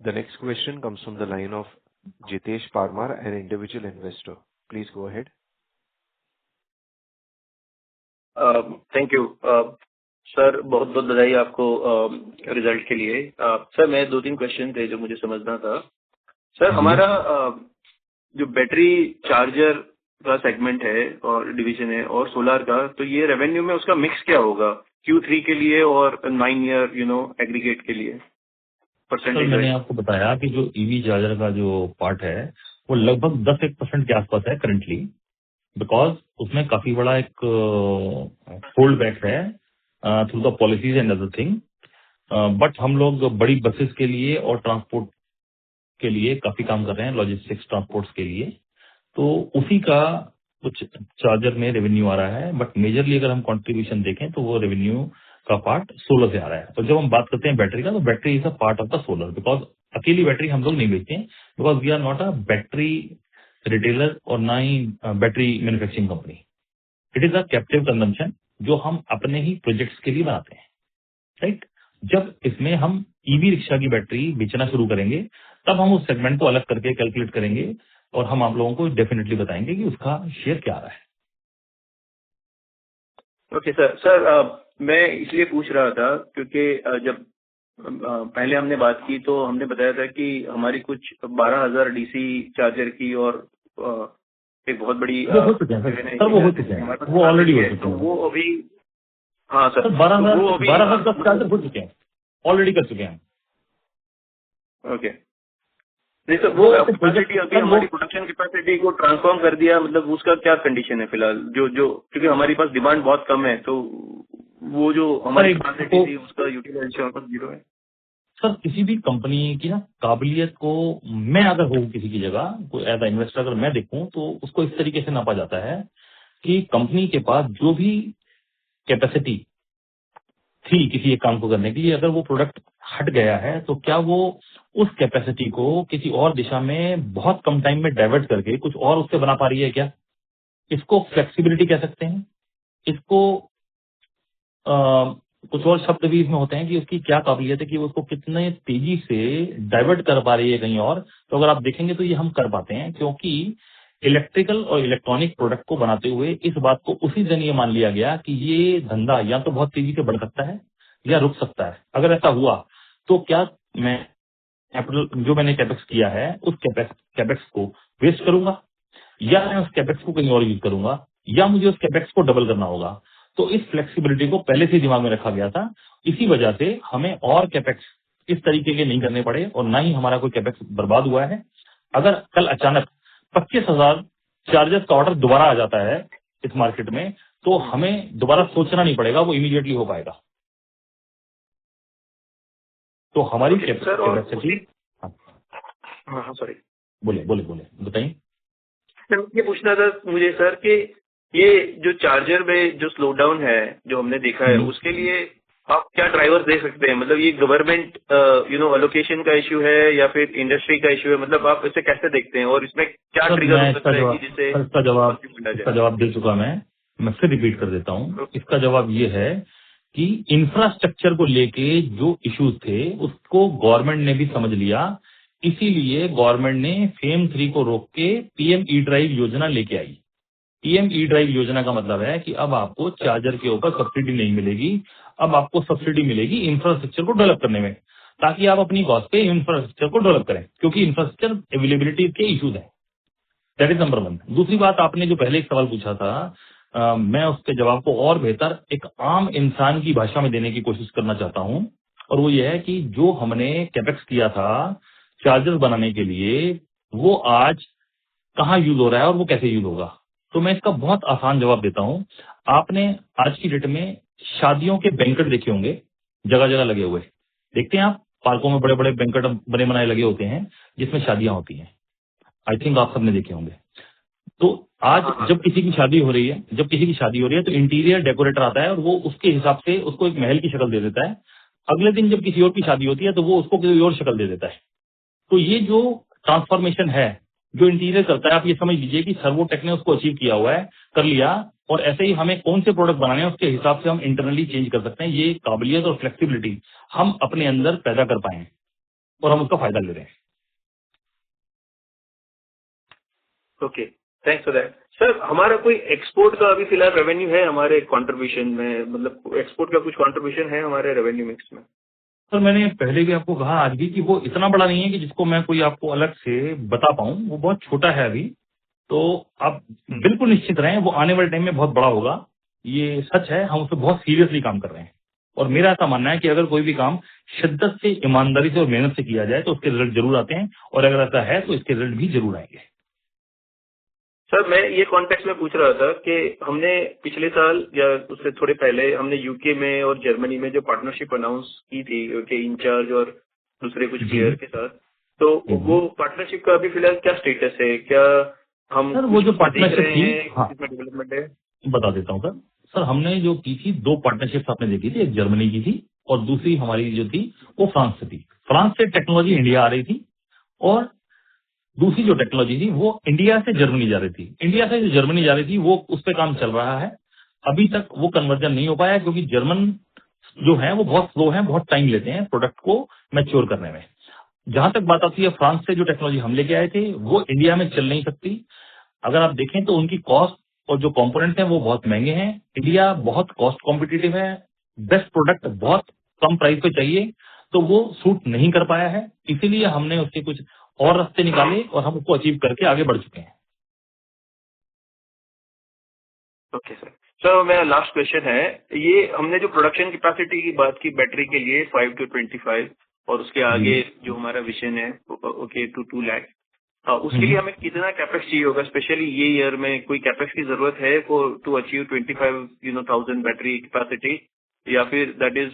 The next question comes from the line of Jitesh Parmar, an individual investor. Please go ahead. Thank you sir, बहुत बहुत बधाई आपको result के लिए। Sir मैं 2-3 question थे जो मुझे समझना था। सर हमारा जो बैटरी चार्जर का सेगमेंट है और डिवीजन है और सोलर का, तो ये रेवेन्यू में उसका मिक्स क्या होगा Q3 के लिए और 9 ईयर एग्रीगेट के लिए सर परसेंटेज? मैंने आपको बताया कि जो ईवी चार्जर का जो पार्ट है वो लगभग 10% के आसपास है करंटली, बिकॉज उसमें काफी बड़ा एक होल्ड बैक है through the policies and other thing. But हम लोग बड़ी बसेस के लिए और ट्रांसपोर्ट के लिए काफी काम कर रहे हैं, लॉजिस्टिक्स ट्रांसपोर्ट्स के लिए, तो उसी का कुछ चार्जर में रेवेन्यू आ रहा है। बट मेजरली अगर हम कंट्रीब्यूशन देखें तो वो रेवेन्यू का पार्ट सोलर से आ रहा है। तो जब हम बात करते हैं बैटरी का, तो battery is a part of the solar, because अकेली बैटरी हम लोग नहीं बेचते हैं, because we are not a battery retailer और ना ही battery manufacturing company. It is a captive consumption जो हम अपने ही प्रोजेक्ट्स के लिए बनाते हैं, राइट। जब इसमें हम ईवी रिक्शा की बैटरी बेचना शुरू करेंगे तब हम उस सेगमेंट को अलग करके कैलकुलेट करेंगे और हम आप लोगों को डेफिनेटली बताएंगे कि उसका शेयर क्या आ रहा है। Okay sir. सर मैं इसलिए पूछ रहा था क्योंकि जब पहले हमने बात की तो हमने बताया था कि हमारी कुछ 12,000 डीसी चार्जर की और एक बहुत बड़ी वो हो चुके हैं सर, वो हो चुके हैं, वो ऑलरेडी हो चुके हैं। वो अभी, हाँ सर, 12,000 का चार्जर हो चुके हैं, ऑलरेडी कर चुके हैं। ओके, नहीं सर, वो कैपेसिटी अभी हमारी प्रोडक्शन कैपेसिटी को ट्रांसफॉर्म कर दिया, मतलब उसका क्या कंडीशन है फिलहाल? जो क्योंकि हमारे पास डिमांड बहुत कम है, तो वो जो हमारी कैपेसिटी थी उसका यूटिलाइजेशन 0 है। सर किसी भी कंपनी की ना काबिलियत को, मैं अगर हूँ किसी की जगह, कोई एज अ इन्वेस्टर अगर मैं देखूं, तो उसको इस तरीके से नापा जाता है कि कंपनी के पास जो भी कैपेसिटी थी किसी एक काम को करने की, अगर वो प्रोडक्ट हट गया है तो क्या वो उस कैपेसिटी को किसी और दिशा में बहुत कम टाइम में डाइवर्ट करके कुछ और उससे बना पा रही है क्या? इसको फ्लेक्सिबिलिटी कह सकते हैं। इसको कुछ और शब्द भी इसमें होते हैं कि उसकी क्या काबिलियत है कि वो उसको कितने तेजी से डाइवर्ट कर पा रही है कहीं और। तो अगर आप देखेंगे तो ये हम कर पाते हैं, क्योंकि इलेक्ट्रिकल और इलेक्ट्रॉनिक प्रोडक्ट को बनाते हुए इस बात को उसी दिन ये मान लिया गया कि ये धंधा या तो बहुत तेजी से बढ़ सकता है या रुक सकता है। अगर ऐसा हुआ तो क्या मैं कैपिटल जो मैंने कैपेक्स किया है उस कैपेक्स को वेस्ट करूंगा, या मैं उस कैपेक्स को कहीं और यूज करूंगा, या मुझे उस कैपेक्स को डबल करना होगा। तो इस फ्लेक्सिबिलिटी को पहले से दिमाग में रखा गया था। इसी वजह से हमें और कैपेक्स इस तरीके के नहीं करने पड़े और ना ही हमारा कोई कैपेक्स बर्बाद हुआ है। अगर कल अचानक 25,000 चार्जर्स का ऑर्डर दोबारा आ जाता है इस मार्केट में, तो हमें दोबारा सोचना नहीं पड़ेगा, वो इमीडिएटली हो पाएगा। तो हमारी कैपेसिटी, हाँ सॉरी, बोले बताइए। ये पूछना था मुझे सर कि ये जो चार्जर में जो स्लो डाउन है जो हमने देखा है, उसके लिए आप क्या ड्राइवर दे सकते हैं? मतलब ये गवर्नमेंट एलोकेशन का इश्यू है या फिर इंडस्ट्री का इश्यू है? मतलब आप इसे कैसे देखते हैं और इसमें क्या ट्रिगर हो सकता है कि जिससे इसका जवाब दे चुका मैं फिर रिपीट कर देता हूँ। इसका जवाब ये है कि इंफ्रास्ट्रक्चर को लेके जो इश्यूज थे उसको गवर्नमेंट ने भी समझ लिया, इसीलिए गवर्नमेंट ने फेम 3 को रोक के पीएम ई ड्राइव योजना लेके आई। पीएम ई ड्राइव योजना का मतलब है कि अब आपको चार्जर के ऊपर सब्सिडी नहीं मिलेगी, अब आपको सब्सिडी मिलेगी इंफ्रास्ट्रक्चर को डेवलप करने में, ताकि आप अपनी कॉस्ट पे इंफ्रास्ट्रक्चर को डेवलप करें, क्योंकि इंफ्रास्ट्रक्चर अवेलेबिलिटी के इश्यूज है, दैट इज नंबर 1। दूसरी बात, आपने जो पहले एक सवाल पूछा था, मैं उसके जवाब को और बेहतर एक आम इंसान की भाषा में देने की कोशिश करना चाहता हूं, और वो ये है कि जो हमने कैपेक्स किया था चार्जर्स बनाने के लिए, वो आज कहाँ यूज हो रहा है और वो कैसे यूज होगा। तो मैं इसका बहुत आसान जवाब देता हूं। आपने आज की डेट में शादियों के बैंकेट देखे होंगे, जगह जगह लगे हुए, देखते हैं आप, पार्कों में बड़े बड़े बैंकेट बने बनाए लगे होते हैं जिसमें शादियां होती हैं। आई थिंक आप सबने देखे होंगे। तो आज जब किसी की शादी हो रही है, तो इंटीरियर डेकोरेटर आता है और वो उसके हिसाब से उसको एक महल की शक्ल दे देता है। अगले दिन जब किसी और की शादी होती है तो वो उसको कोई और शक्ल दे देता है। तो ये जो ट्रांसफॉर्मेशन है जो इंटीरियर करता है, आप ये समझ लीजिए कि सर्वोटेक ने उसको अचीव किया हुआ है, कर लिया। और ऐसे ही हमें कौन से प्रोडक्ट बनाने हैं उसके हिसाब से हम इंटरनली चेंज कर सकते हैं। ये काबिलियत और फ्लेक्सिबिलिटी हम अपने अंदर पैदा कर पाए हैं और हम उसका फायदा ले रहे हैं। Okay, thanks for that. Sir, हमारा कोई एक्सपोर्ट का अभी फिलहाल रेवेन्यू है हमारे कंट्रीब्यूशन में, मतलब एक्सपोर्ट का कुछ कंट्रीब्यूशन है हमारे रेवेन्यू मिक्स में? सर, मैंने पहले भी आपको कहा, आज भी, कि वो इतना बड़ा नहीं है कि जिसको मैं कोई आपको अलग से बता पाऊं। वो बहुत छोटा है अभी। तो आप बिल्कुल निश्चित रहें, वो आने वाले टाइम में बहुत बड़ा होगा। ये सच है, हम उस पर बहुत सीरियसली काम कर रहे हैं। और मेरा ऐसा मानना है कि अगर कोई भी काम शिद्दत से, ईमानदारी से और मेहनत से किया जाए तो उसके रिजल्ट जरूर आते हैं, और अगर ऐसा है तो इसके रिजल्ट भी जरूर आएंगे। सर, मैं ये कॉन्टेक्स्ट में पूछ रहा था कि हमने पिछले साल या उससे थोड़े पहले हमने यूके में और जर्मनी में जो पार्टनरशिप अनाउंस की थी के इंचार्ज और दूसरे कुछ प्लेयर के साथ, तो वो पार्टनरशिप का अभी फिलहाल क्या स्टेटस है? क्या हम सर, वो जो पार्टनरशिप थी, इसमें डेवलपमेंट है? बता देता हूँ सर, हमने जो की थी 2 पार्टनरशिप आपने देखी थी। एक जर्मनी की थी और दूसरी हमारी जो थी वो फ्रांस से थी। फ्रांस से टेक्नोलॉजी इंडिया आ रही थी और दूसरी जो टेक्नोलॉजी थी वो इंडिया से जर्मनी जा रही थी। इंडिया से जो जर्मनी जा रही थी वो उस पर काम चल रहा है। अभी तक वो कन्वर्जन नहीं हो पाया क्योंकि जर्मन जो है वो बहुत स्लो है, बहुत टाइम लेते हैं प्रोडक्ट को मैच्योर करने में। जहां तक बात आती है फ्रांस से जो टेक्नोलॉजी हम लेके आए थे वो इंडिया में चल नहीं सकती। अगर आप देखें तो उनकी कॉस्ट और जो कंपोनेंट्स हैं वो बहुत महंगे हैं। इंडिया बहुत कॉस्ट कॉम्पिटिटिव है, बेस्ट प्रोडक्ट बहुत कम प्राइस पे चाहिए, तो वो सूट नहीं कर पाया है। इसीलिए हमने उसके कुछ और रास्ते निकाले और हम उसको अचीव करके आगे बढ़ चुके हैं। Okay sir. सर, मेरा लास्ट क्वेश्चन है, ये हमने जो प्रोडक्शन कैपेसिटी की बात की बैटरी के लिए 5 to 25 और उसके आगे जो हमारा विजन है ओके टू 2 लाख, उसके लिए हमें कितना कैपेक्स चाहिए होगा? स्पेशली ये ईयर में कोई कैपेक्स की जरूरत है टू अचीव 25,000 बैटरी कैपेसिटी, या फिर that is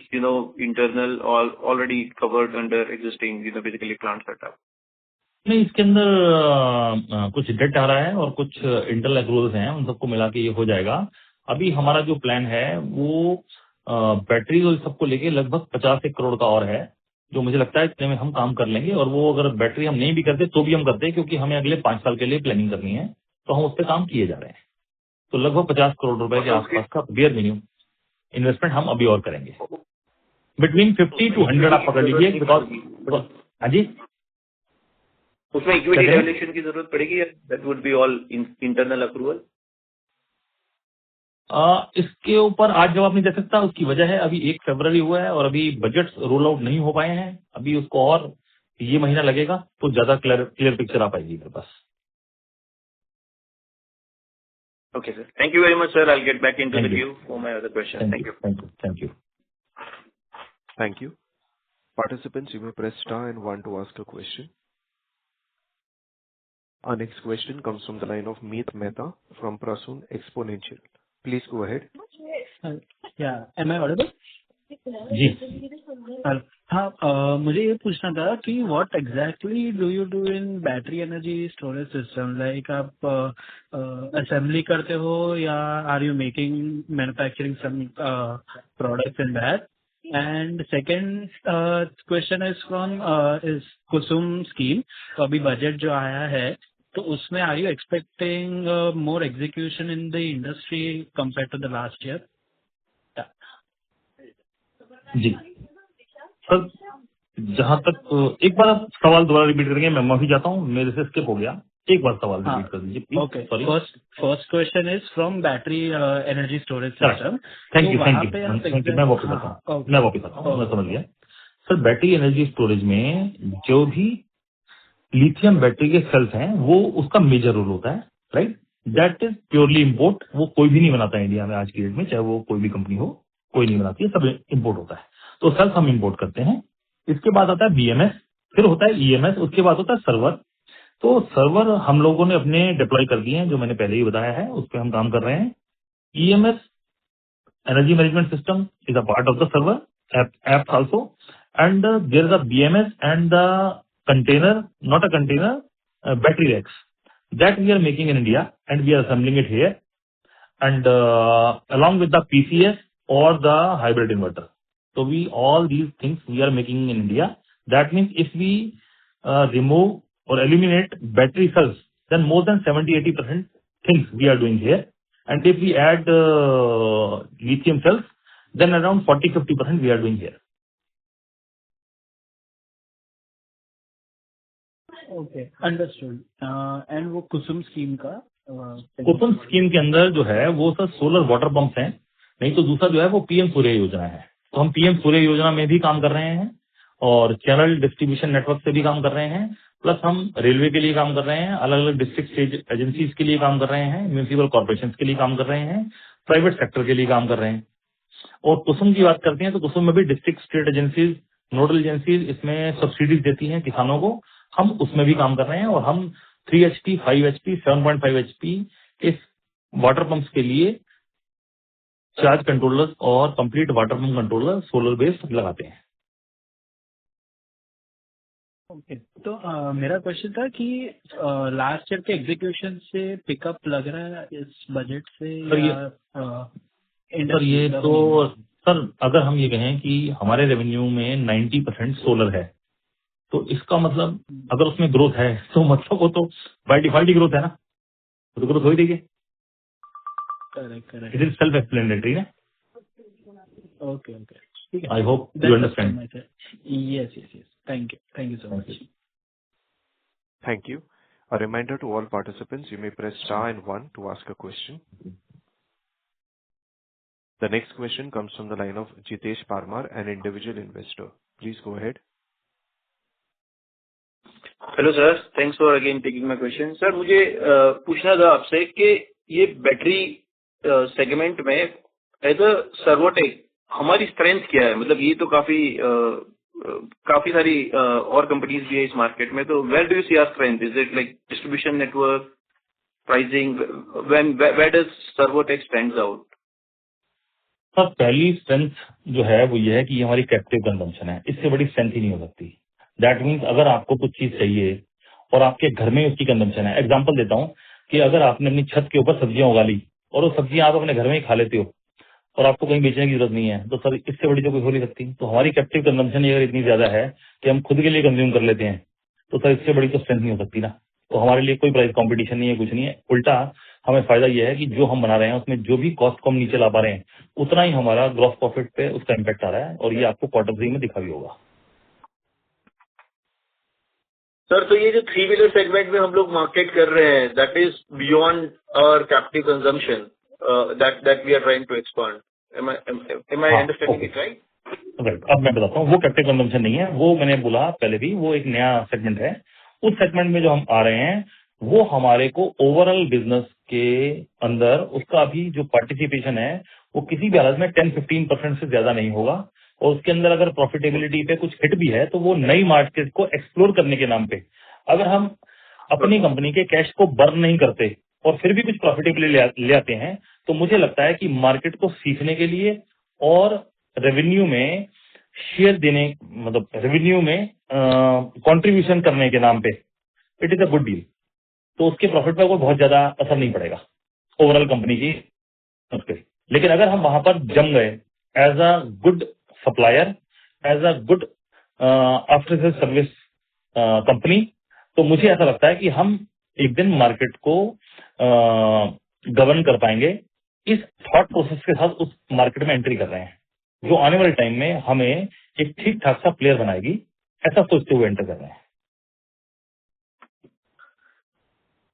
internal already covered under existing basically plant setup? नहीं, इसके अंदर कुछ डेट आ रहा है और कुछ इंटरनल एक्रूवल्स हैं, उन सबको मिला के ये हो जाएगा। अभी हमारा जो प्लान है वो बैटरी और सबको लेके लगभग 50 करोड़ का और है, जो मुझे लगता है इतने में हम काम कर लेंगे। और वो अगर बैटरी हम नहीं भी करते तो भी हम करते, क्योंकि हमें अगले 5 साल के लिए प्लानिंग करनी है, तो हम उस पर काम किए जा रहे हैं। तो लगभग 50 करोड़ रुपए के आसपास का बियर मिनिमम इन्वेस्टमेंट हम अभी और करेंगे। बिटवीन 50 to 100 आप पकड़ लीजिए। बिकॉज हाँ जी, उसमें इक्विटी वैल्यूएशन की जरूरत पड़ेगी या that would be all internal approval? इसके ऊपर आज जवाब नहीं दे सकता। उसकी वजह है अभी 1 फरवरी हुआ है और अभी बजट रोल आउट नहीं हो पाए हैं। अभी उसको और ये महीना लगेगा तो ज्यादा क्लियर पिक्चर आ पाएगी मेरे पास। Okay sir, thank you very much sir. I will get back into the queue for my other question. Thank you. Thank you. Participants, you may press star and 1 to ask a question. Our next question comes from the line of Meet Mehta from Prasoon Exponential. Please go ahead. Yeah, am I audible? जी हाँ, मुझे ये पूछना था कि what exactly do you do in battery energy storage system? Like आप assembly करते हो या are you manufacturing some products in that? And second question is from is Kusum scheme. तो अभी बजट जो आया है तो उसमें are you expecting more execution in the industry compared to the last year? जी सर, जहां तक एक बार आप सवाल दोबारा रिपीट करेंगे? मैं माफी चाहता हूँ, मेरे से स्किप हो गया। एक बार सवाल रिपीट कर दीजिए। Okay, first question is from battery energy storage system. Thank you. मैं वापस आता हूँ, मैं समझ गया। सर, बैटरी एनर्जी स्टोरेज में जो भी लिथियम बैटरी के सेल्स हैं वो उसका मेजर रोल होता है, right. That is purely import, वो कोई भी नहीं बनाता है इंडिया में आज की डेट में, चाहे वो कोई भी कंपनी हो, कोई नहीं बनाती है, सब इम्पोर्ट होता है। तो सेल्स हम इम्पोर्ट करते हैं। इसके बाद आता है बीएमएस, फिर होता है ईएमएस, उसके बाद होता है सर्वर। तो सर्वर हम लोगों ने अपने डिप्लॉय कर दिए हैं, जो मैंने पहले ही बताया है, उस पर हम काम कर रहे हैं। EMS energy management system is a part of the server apps also, and there is a BMS and the container, not a container, battery racks that we are making in India and we are assembling it here, and along with the PCS or the hybrid inverter. So we all these things we are making in India. That means if we remove or eliminate battery cells, then more than 70-80% things we are doing here. And if we add lithium cells, then around 40-50% we are doing here. Okay, understood. And वो कुसुम scheme का कुसुम scheme के अंदर जो है वो sir solar water pumps हैं, नहीं तो दूसरा जो है वो पीएम सूर्य योजना है। तो हम पीएम सूर्य योजना में भी काम कर रहे हैं और चैनल डिस्ट्रीब्यूशन नेटवर्क से भी काम कर रहे हैं, प्लस हम रेलवे के लिए काम कर रहे हैं, अलग अलग डिस्ट्रिक्ट एजेंसीज के लिए काम कर रहे हैं, म्यूनिसिपल कॉर्पोरेशन के लिए काम कर रहे हैं, प्राइवेट सेक्टर के लिए काम कर रहे हैं। और कुसुम की बात करते हैं तो कुसुम में भी district state agencies, nodal agencies इसमें सब्सिडीज देती हैं किसानों को, हम उसमें भी काम कर रहे हैं। और हम 3 HP, 5 HP, 7.5 HP इस वाटर पंप्स के लिए चार्ज कंट्रोलर्स और complete water pump controller solar based लगाते हैं। ओके, तो मेरा क्वेश्चन था कि लास्ट ईयर के एग्जीक्यूशन से पिकअप लग रहा है इस बजट से सर ये तो सर अगर हम ये कहें कि हमारे रेवेन्यू में 90% सोलर है, तो इसका मतलब अगर उसमें ग्रोथ है तो मतलब वो तो बाय डिफॉल्ट ही ग्रोथ है ना, तो ग्रोथ हो ही देगी। Correct, it is self explanatory ना। ओके, ठीक है। I hope you understand. Yes, thank you so much. Thank you. A reminder to all participants, you may press star and 1 to ask a question. The next question comes from the line of Jitesh Parmar, an individual investor. Please go ahead. Hello sir, thanks for again taking my question. Sir मुझे पूछना था आपसे कि ये battery segment में as a Servotech हमारी strength क्या है? मतलब ये तो काफी सारी और कंपनीज भी है इस मार्केट में, तो where do you see our strength? Is it like distribution network, pricing? Where does Servotech stands out? Sir पहली स्ट्रेंथ जो है वो ये है कि ये हमारी कैप्टिव कंजम्पशन है, इससे बड़ी स्ट्रेंथ ही नहीं हो सकती। दैट मीन्स अगर आपको कुछ चीज चाहिए और आपके घर में उसकी कंजम्पशन है, एग्जांपल देता हूँ कि अगर आपने अपनी छत के ऊपर सब्जियां उगा ली और वो सब्जियां आप अपने घर में ही खा लेते हो और आपको कहीं बेचने की जरूरत नहीं है, तो सर इससे बड़ी तो कोई हो नहीं सकती। तो हमारी कैप्टिव कंजम्पशन अगर इतनी ज्यादा है कि हम खुद के लिए कंज्यूम कर लेते हैं, तो सर इससे बड़ी तो स्ट्रेंथ नहीं हो सकती ना। तो हमारे लिए कोई प्राइस कंपटीशन नहीं है, कुछ नहीं है। उल्टा हमें फायदा यह है कि जो हम बना रहे हैं उसमें जो भी कॉस्ट को हम नीचे ला पा रहे हैं, उतना ही हमारा ग्रॉस प्रॉफिट पे उसका इम्पैक्ट आ रहा है, और ये आपको Q3 में दिखा भी होगा। सर तो ये जो 3 व्हीलर सेगमेंट में हम लोग मार्केट कर रहे हैं, that is beyond our captive consumption, that we are trying to expand. Am I understanding it right? Right, अब मैं बताता हूँ, वो कैप्टिव कंजम्पशन नहीं है, वो मैंने बोला पहले भी, वो एक नया सेगमेंट है। उस सेगमेंट में जो हम आ रहे हैं वो हमारे को ओवरऑल बिजनेस के अंदर उसका अभी जो पार्टिसिपेशन है वो किसी भी हालत में 10-15% से ज्यादा नहीं होगा, और उसके अंदर अगर प्रॉफिटेबिलिटी पे कुछ हिट भी है तो वो नई मार्केट को एक्सप्लोर करने के नाम पे, अगर हम अपनी कंपनी के कैश को बर्न नहीं करते और फिर भी कुछ प्रॉफिटेबिलिटी ले आते हैं, तो मुझे लगता है कि मार्केट को सीखने के लिए और रेवेन्यू में शेयर देने, मतलब रेवेन्यू में कंट्रीब्यूशन करने के नाम पे it is a good deal. तो उसके प्रॉफिट पर कोई बहुत ज्यादा असर नहीं पड़ेगा ओवरऑल कंपनी की उसके। लेकिन अगर हम वहां पर जम गए as a good supplier, as a good after sale service company, तो मुझे ऐसा लगता है कि हम एक दिन मार्केट को गवर्न कर पाएंगे। इस थॉट प्रोसेस के साथ उस मार्केट में एंट्री कर रहे हैं जो आने वाले टाइम में हमें एक ठीक ठाक सा प्लेयर बनाएगी, ऐसा सोचते हुए एंटर कर रहे हैं।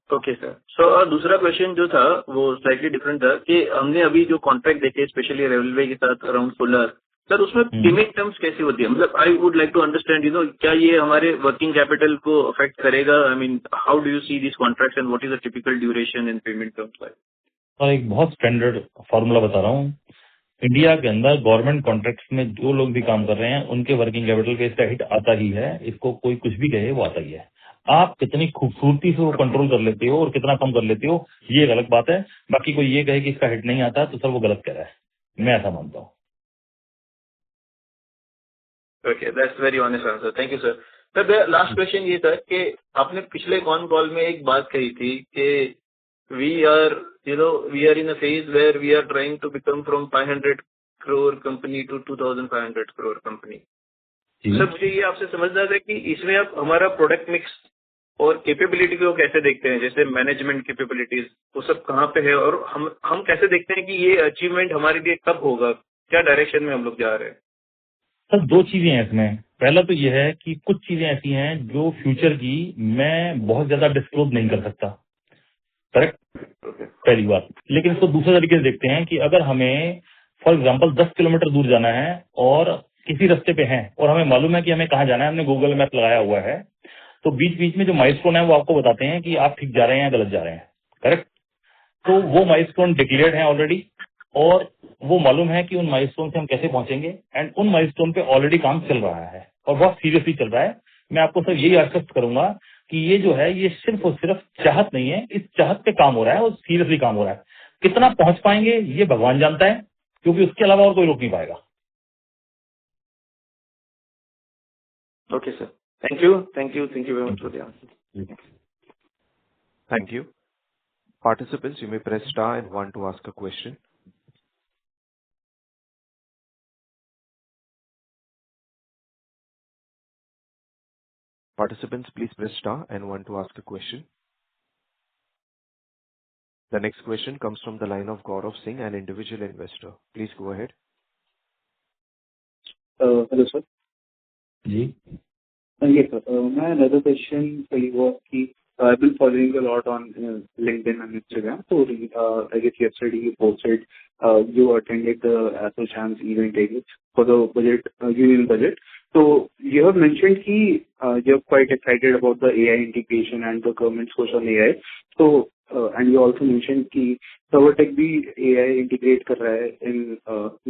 Okay sir. सो दूसरा क्वेश्चन जो था वो स्लाइटली डिफरेंट था कि हमने अभी जो कॉन्ट्रैक्ट देखे स्पेशली रेलवे के साथ अराउंड सोलर, सर उसमें पेमेंट टर्म्स कैसी होती है? मतलब I would like to understand क्या ये हमारे वर्किंग कैपिटल को अफेक्ट करेगा? I mean how do you see this contracts and what is the typical duration in payment terms like? और एक बहुत स्टैंडर्ड फॉर्मूला बता रहा हूँ। इंडिया के अंदर गवर्नमेंट कॉन्ट्रैक्ट्स में जो लोग भी काम कर रहे हैं उनके वर्किंग कैपिटल पे इसका हिट आता ही है। इसको कोई कुछ भी कहे वो आता ही है। आप कितनी खूबसूरती से वो कंट्रोल कर लेते हो और कितना कम कर लेते हो ये एक अलग बात है। बाकी कोई ये कहे कि इसका हिट नहीं आता तो सर वो गलत कह रहा है, मैं ऐसा मानता हूँ। Okay, that's very honest answer, thank you sir. Sir last question ये था कि आपने पिछले कॉल में एक बात कही थी कि we are in a phase where we are trying to become from 500 crore company to 2500 crore company. Sir मुझे ये आपसे समझना था कि इसमें आप हमारा प्रोडक्ट मिक्स और कैपेबिलिटी को कैसे देखते हैं? जैसे मैनेजमेंट कैपेबिलिटीज वो सब कहाँ पे है और हम कैसे देखते हैं कि ये अचीवमेंट हमारे लिए कब होगा? क्या डायरेक्शन में हम लोग जा रहे हैं? सर दो चीजें हैं इसमें। पहला तो ये है कि कुछ चीजें ऐसी हैं जो फ्यूचर की मैं बहुत ज्यादा डिस्क्लोज नहीं कर सकता, करेक्ट, पहली बात। लेकिन इसको दूसरे तरीके से देखते हैं कि अगर हमें फॉर एग्जांपल 10 किलोमीटर दूर जाना है और किसी रास्ते पे हैं और हमें मालूम है कि हमें कहाँ जाना है, हमने गूगल मैप लगाया हुआ है, तो बीच बीच में जो माइलस्टोन है वो आपको बताते हैं कि आप ठीक जा रहे हैं या गलत जा रहे हैं, करेक्ट। तो वो माइलस्टोन डिक्लेयर्ड है ऑलरेडी और वो मालूम है कि उन माइलस्टोन से हम कैसे पहुंचेंगे एंड उन माइलस्टोन पे ऑलरेडी काम चल रहा है और बहुत सीरियसली चल रहा है। मैं आपको सर यही आश्वस्त करूंगा कि ये जो है ये सिर्फ और सिर्फ चाहत नहीं है, इस चाहत पे काम हो रहा है और सीरियसली काम हो रहा है। कितना पहुंच पाएंगे ये भगवान जानता है, क्योंकि उसके अलावा और कोई रोक नहीं पाएगा। Okay sir, thank you very much for the answer. Thank you. Participants, you may press star and one to ask a question. Participants, please press star and one to ask a question. The next question comes from the line of Gaurav Singh, an individual investor. Please go ahead. Hello, sir. जी Yes, sir. My another question for you was कि I've been following a lot on LinkedIn and Instagram. So I guess yesterday you posted you attended the ASSOCHAM's event for the budget union budget. So you have mentioned that you're quite excited about the AI integration and the government's push on AI. So and you also mentioned that Servotech भी AI integrate कर रहा है in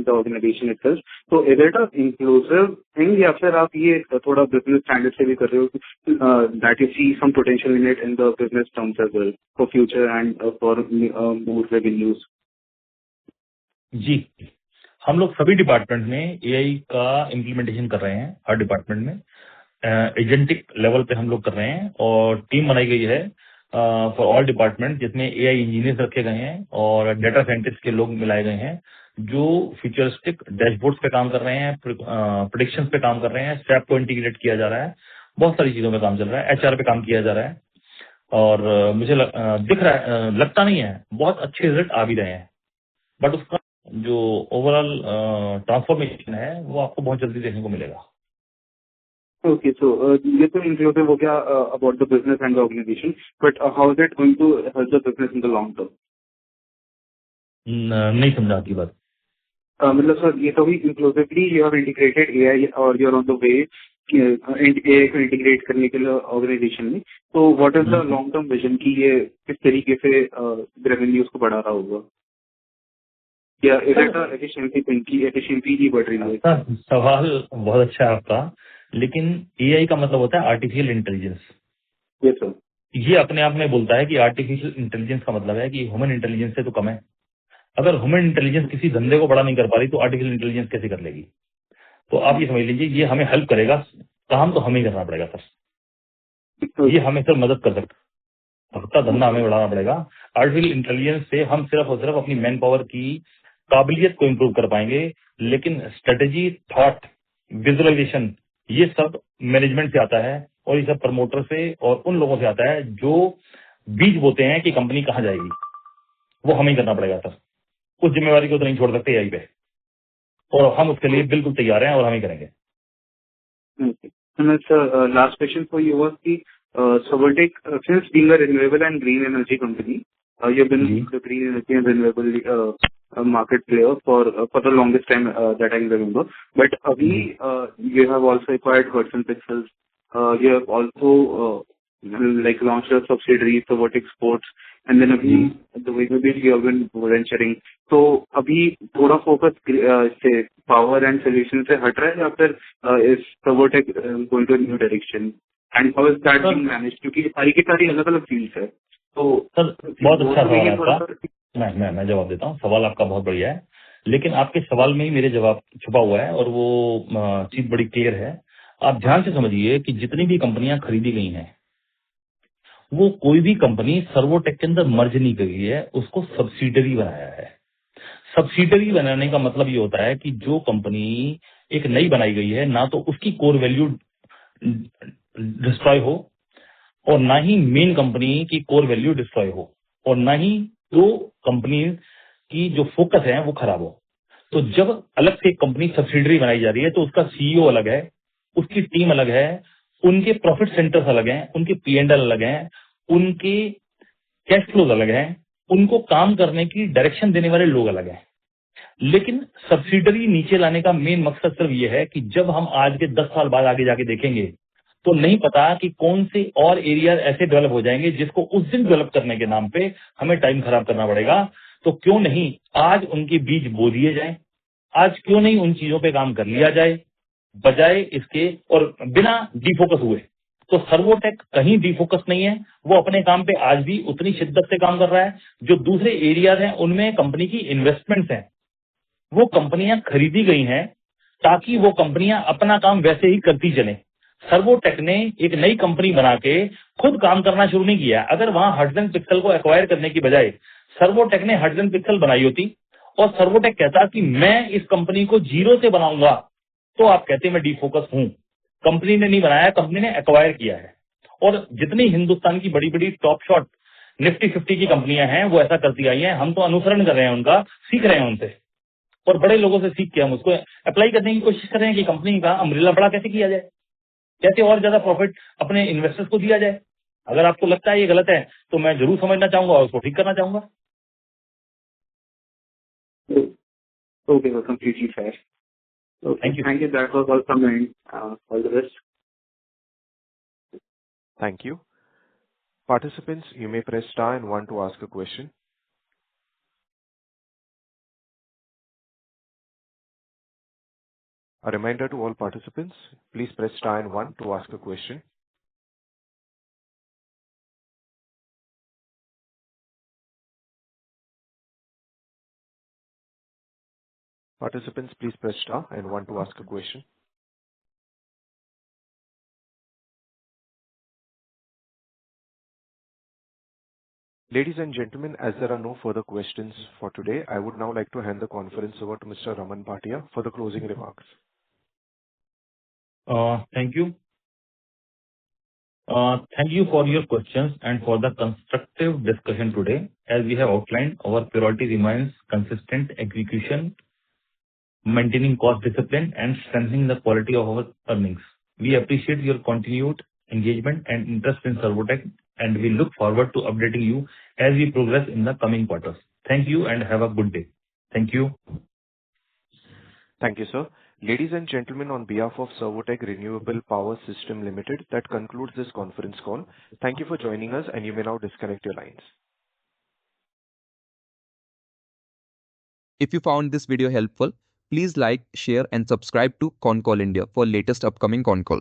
the organization itself. So is it an inclusive thing या फिर आप ये थोड़ा business standard से भी कर रहे हो that you see some potential in it in the business terms as well for future and for more revenues? जी, हम लोग सभी डिपार्टमेंट में एआई का इम्प्लीमेंटेशन कर रहे हैं। हर डिपार्टमेंट में एजेंटिक लेवल पे हम लोग कर रहे हैं और टीम बनाई गई है फॉर ऑल डिपार्टमेंट, जिसमें एआई इंजीनियर्स रखे गए हैं और डेटा साइंटिस्ट के लोग मिलाए गए हैं जो फ्यूचरिस्टिक डैशबोर्ड्स पे काम कर रहे हैं, प्रेडिक्शंस पे काम कर रहे हैं, SAP को इंटीग्रेट किया जा रहा है, बहुत सारी चीजों पे काम चल रहा है, HR पे काम किया जा रहा है और मुझे दिख रहा है, लगता नहीं है, बहुत अच्छे रिजल्ट आ भी रहे हैं। बट उसका जो ओवरऑल ट्रांसफॉर्मेशन है वो आपको बहुत जल्दी देखने को मिलेगा। Okay, so ये तो inclusive हो गया about the business and the organization, but how is it going to help the business in the long term? नहीं समझा आपकी बात। मतलब सर ये तो भी inclusively you have integrated AI और you're on the way AI को integrate करने के लिए organization में, तो what is the long term vision कि ये किस तरीके से revenues को बढ़ा रहा होगा या is it a efficiency की बढ़ रही है? सवाल बहुत अच्छा है आपका, लेकिन एआई का मतलब होता है आर्टिफिशियल इंटेलिजेंस। Yes sir. ये अपने आप में बोलता है कि आर्टिफिशियल इंटेलिजेंस का मतलब है कि ह्यूमन इंटेलिजेंस से तो कम है। अगर ह्यूमन इंटेलिजेंस किसी धंधे को बड़ा नहीं कर पा रही तो आर्टिफिशियल इंटेलिजेंस कैसे कर लेगी? तो आप ये समझ लीजिए ये हमें हेल्प करेगा, काम तो हमें करना पड़ेगा सर। ये हमें सर मदद कर सकता, धंधा हमें बढ़ाना पड़ेगा। आर्टिफिशियल इंटेलिजेंस से हम सिर्फ और सिर्फ अपनी मैन पावर की काबिलियत को इम्प्रूव कर पाएंगे, लेकिन स्ट्रेटेजी, थॉट, विजुअलाइजेशन ये सब मैनेजमेंट से आता है और ये सब प्रमोटर से और उन लोगों से आता है जो बीज बोते हैं कि कंपनी कहाँ जाएगी। वो हमें करना पड़ेगा सर। उस जिम्मेवारी को तो नहीं छोड़ सकते एआई पे, और हम उसके लिए बिल्कुल तैयार हैं और हम ही करेंगे। Sir, last question for you was कि Servotech, since being a renewable and green energy company, you've been the green energy and renewable market player for the longest time that I can remember. But we you have also acquired Hudson Pixels. You have also like launched a subsidiary, Servotech Sports, and then the way you have been venturing. So अभी थोड़ा focus से power and solution से हट रहा है या फिर is Servotech going to a new direction? And how is that being managed? क्योंकि ये सारी की सारी अलग-अलग fields है. तो सर बहुत अच्छा सवाल है आपका. मैं जवाब देता हूँ. सवाल आपका बहुत बढ़िया है, लेकिन आपके सवाल में ही मेरे जवाब छुपा हुआ है और वो चीज बड़ी क्लियर है. आप ध्यान से समझिए कि जितनी भी कंपनियां खरीदी गई हैं वो कोई भी कंपनी सर्वोटेक के अंदर मर्ज नहीं करी है, उसको सब्सिडरी बनाया है. सब्सिडरी बनाने का मतलब ये होता है कि जो कंपनी एक नई बनाई गई है ना तो उसकी कोर वैल्यू डिस्ट्रॉय हो और ना ही मेन कंपनी की कोर वैल्यू डिस्ट्रॉय हो और ना ही दो कंपनी की जो फोकस है वो खराब हो. तो जब अलग से एक कंपनी सब्सिडरी बनाई जा रही है तो उसका सीईओ अलग है, उसकी टीम अलग है, उनके प्रॉफिट सेंटर्स अलग हैं, उनके P&L अलग हैं, उनके कैश फ्लोज अलग हैं, उनको काम करने की डायरेक्शन देने वाले लोग अलग हैं. लेकिन सब्सिडरी नीचे लाने का मेन मकसद सिर्फ ये है कि जब हम आज के 10 साल बाद आगे जाके देखेंगे तो नहीं पता कि कौन से और एरिया ऐसे डेवलप हो जाएंगे जिसको उस दिन डेवलप करने के नाम पे हमें टाइम खराब करना पड़ेगा. तो क्यों नहीं आज उनके बीज बो दिए जाए, आज क्यों नहीं उन चीजों पे काम कर लिया जाए बजाय इसके और बिना डिफोकस हुए. तो सर्वोटेक कहीं डिफोकस नहीं है, वो अपने काम पे आज भी उतनी शिद्दत से काम कर रहा है. जो दूसरे एरियाज हैं उनमें कंपनी की इन्वेस्टमेंट्स हैं, वो कंपनियां खरीदी गई हैं ताकि वो कंपनियां अपना काम वैसे ही करती चलें. सर्वोटेक ने एक नई कंपनी बना के खुद काम करना शुरू नहीं किया. अगर वहां हडसन पिक्सल को एक्वायर करने की बजाय सर्वोटेक ने हडसन पिक्सल बनाई होती और सर्वोटेक कहता कि मैं इस कंपनी को जीरो से बनाऊंगा, तो आप कहते मैं डिफोकस हूं. कंपनी ने नहीं बनाया, कंपनी ने एक्वायर किया है. और जितनी हिंदुस्तान की बड़ी बड़ी टॉप शॉट निफ्टी 50 की कंपनियां हैं वो ऐसा करती आई हैं. हम तो अनुसरण कर रहे हैं उनका, सीख रहे हैं उनसे और बड़े लोगों से सीख के हम उसको अप्लाई करने की कोशिश कर रहे हैं कि कंपनी का अम्ब्रेला बड़ा कैसे किया जाए, कैसे और ज्यादा प्रॉफिट अपने इन्वेस्टर्स को दिया जाए. अगर आपको लगता है ये गलत है तो मैं जरूर समझना चाहूंगा और उसको ठीक करना चाहूंगा. Okay, well, completely fair. Okay, Thank you. Thank you. That was all from my end. All the best. Thank you. Participants, you may press star and one to ask a question. A reminder to all participants, please press star and one to ask a question. Participants, please press star and one to ask a question. Ladies and gentlemen, as there are no further questions for today, I would now like to hand the conference over to Mr. Raman Bhatia for the closing remarks. Thank you. Thank you for your questions and for the constructive discussion today. As we have outlined, our priority remains consistent execution, maintaining cost discipline, and strengthening the quality of our earnings. We appreciate your continued engagement and interest in Servotech, and we look forward to updating you as we progress in the coming quarters. Thank you and have a good day. Thank you. Thank you, sir. Ladies and gentlemen, on behalf of Servotech Renewable Power System Limited, that concludes this conference call. Thank you for joining us, and you may now disconnect your lines. If you found this video helpful, please like, share and subscribe to ConCall India for latest upcoming con calls.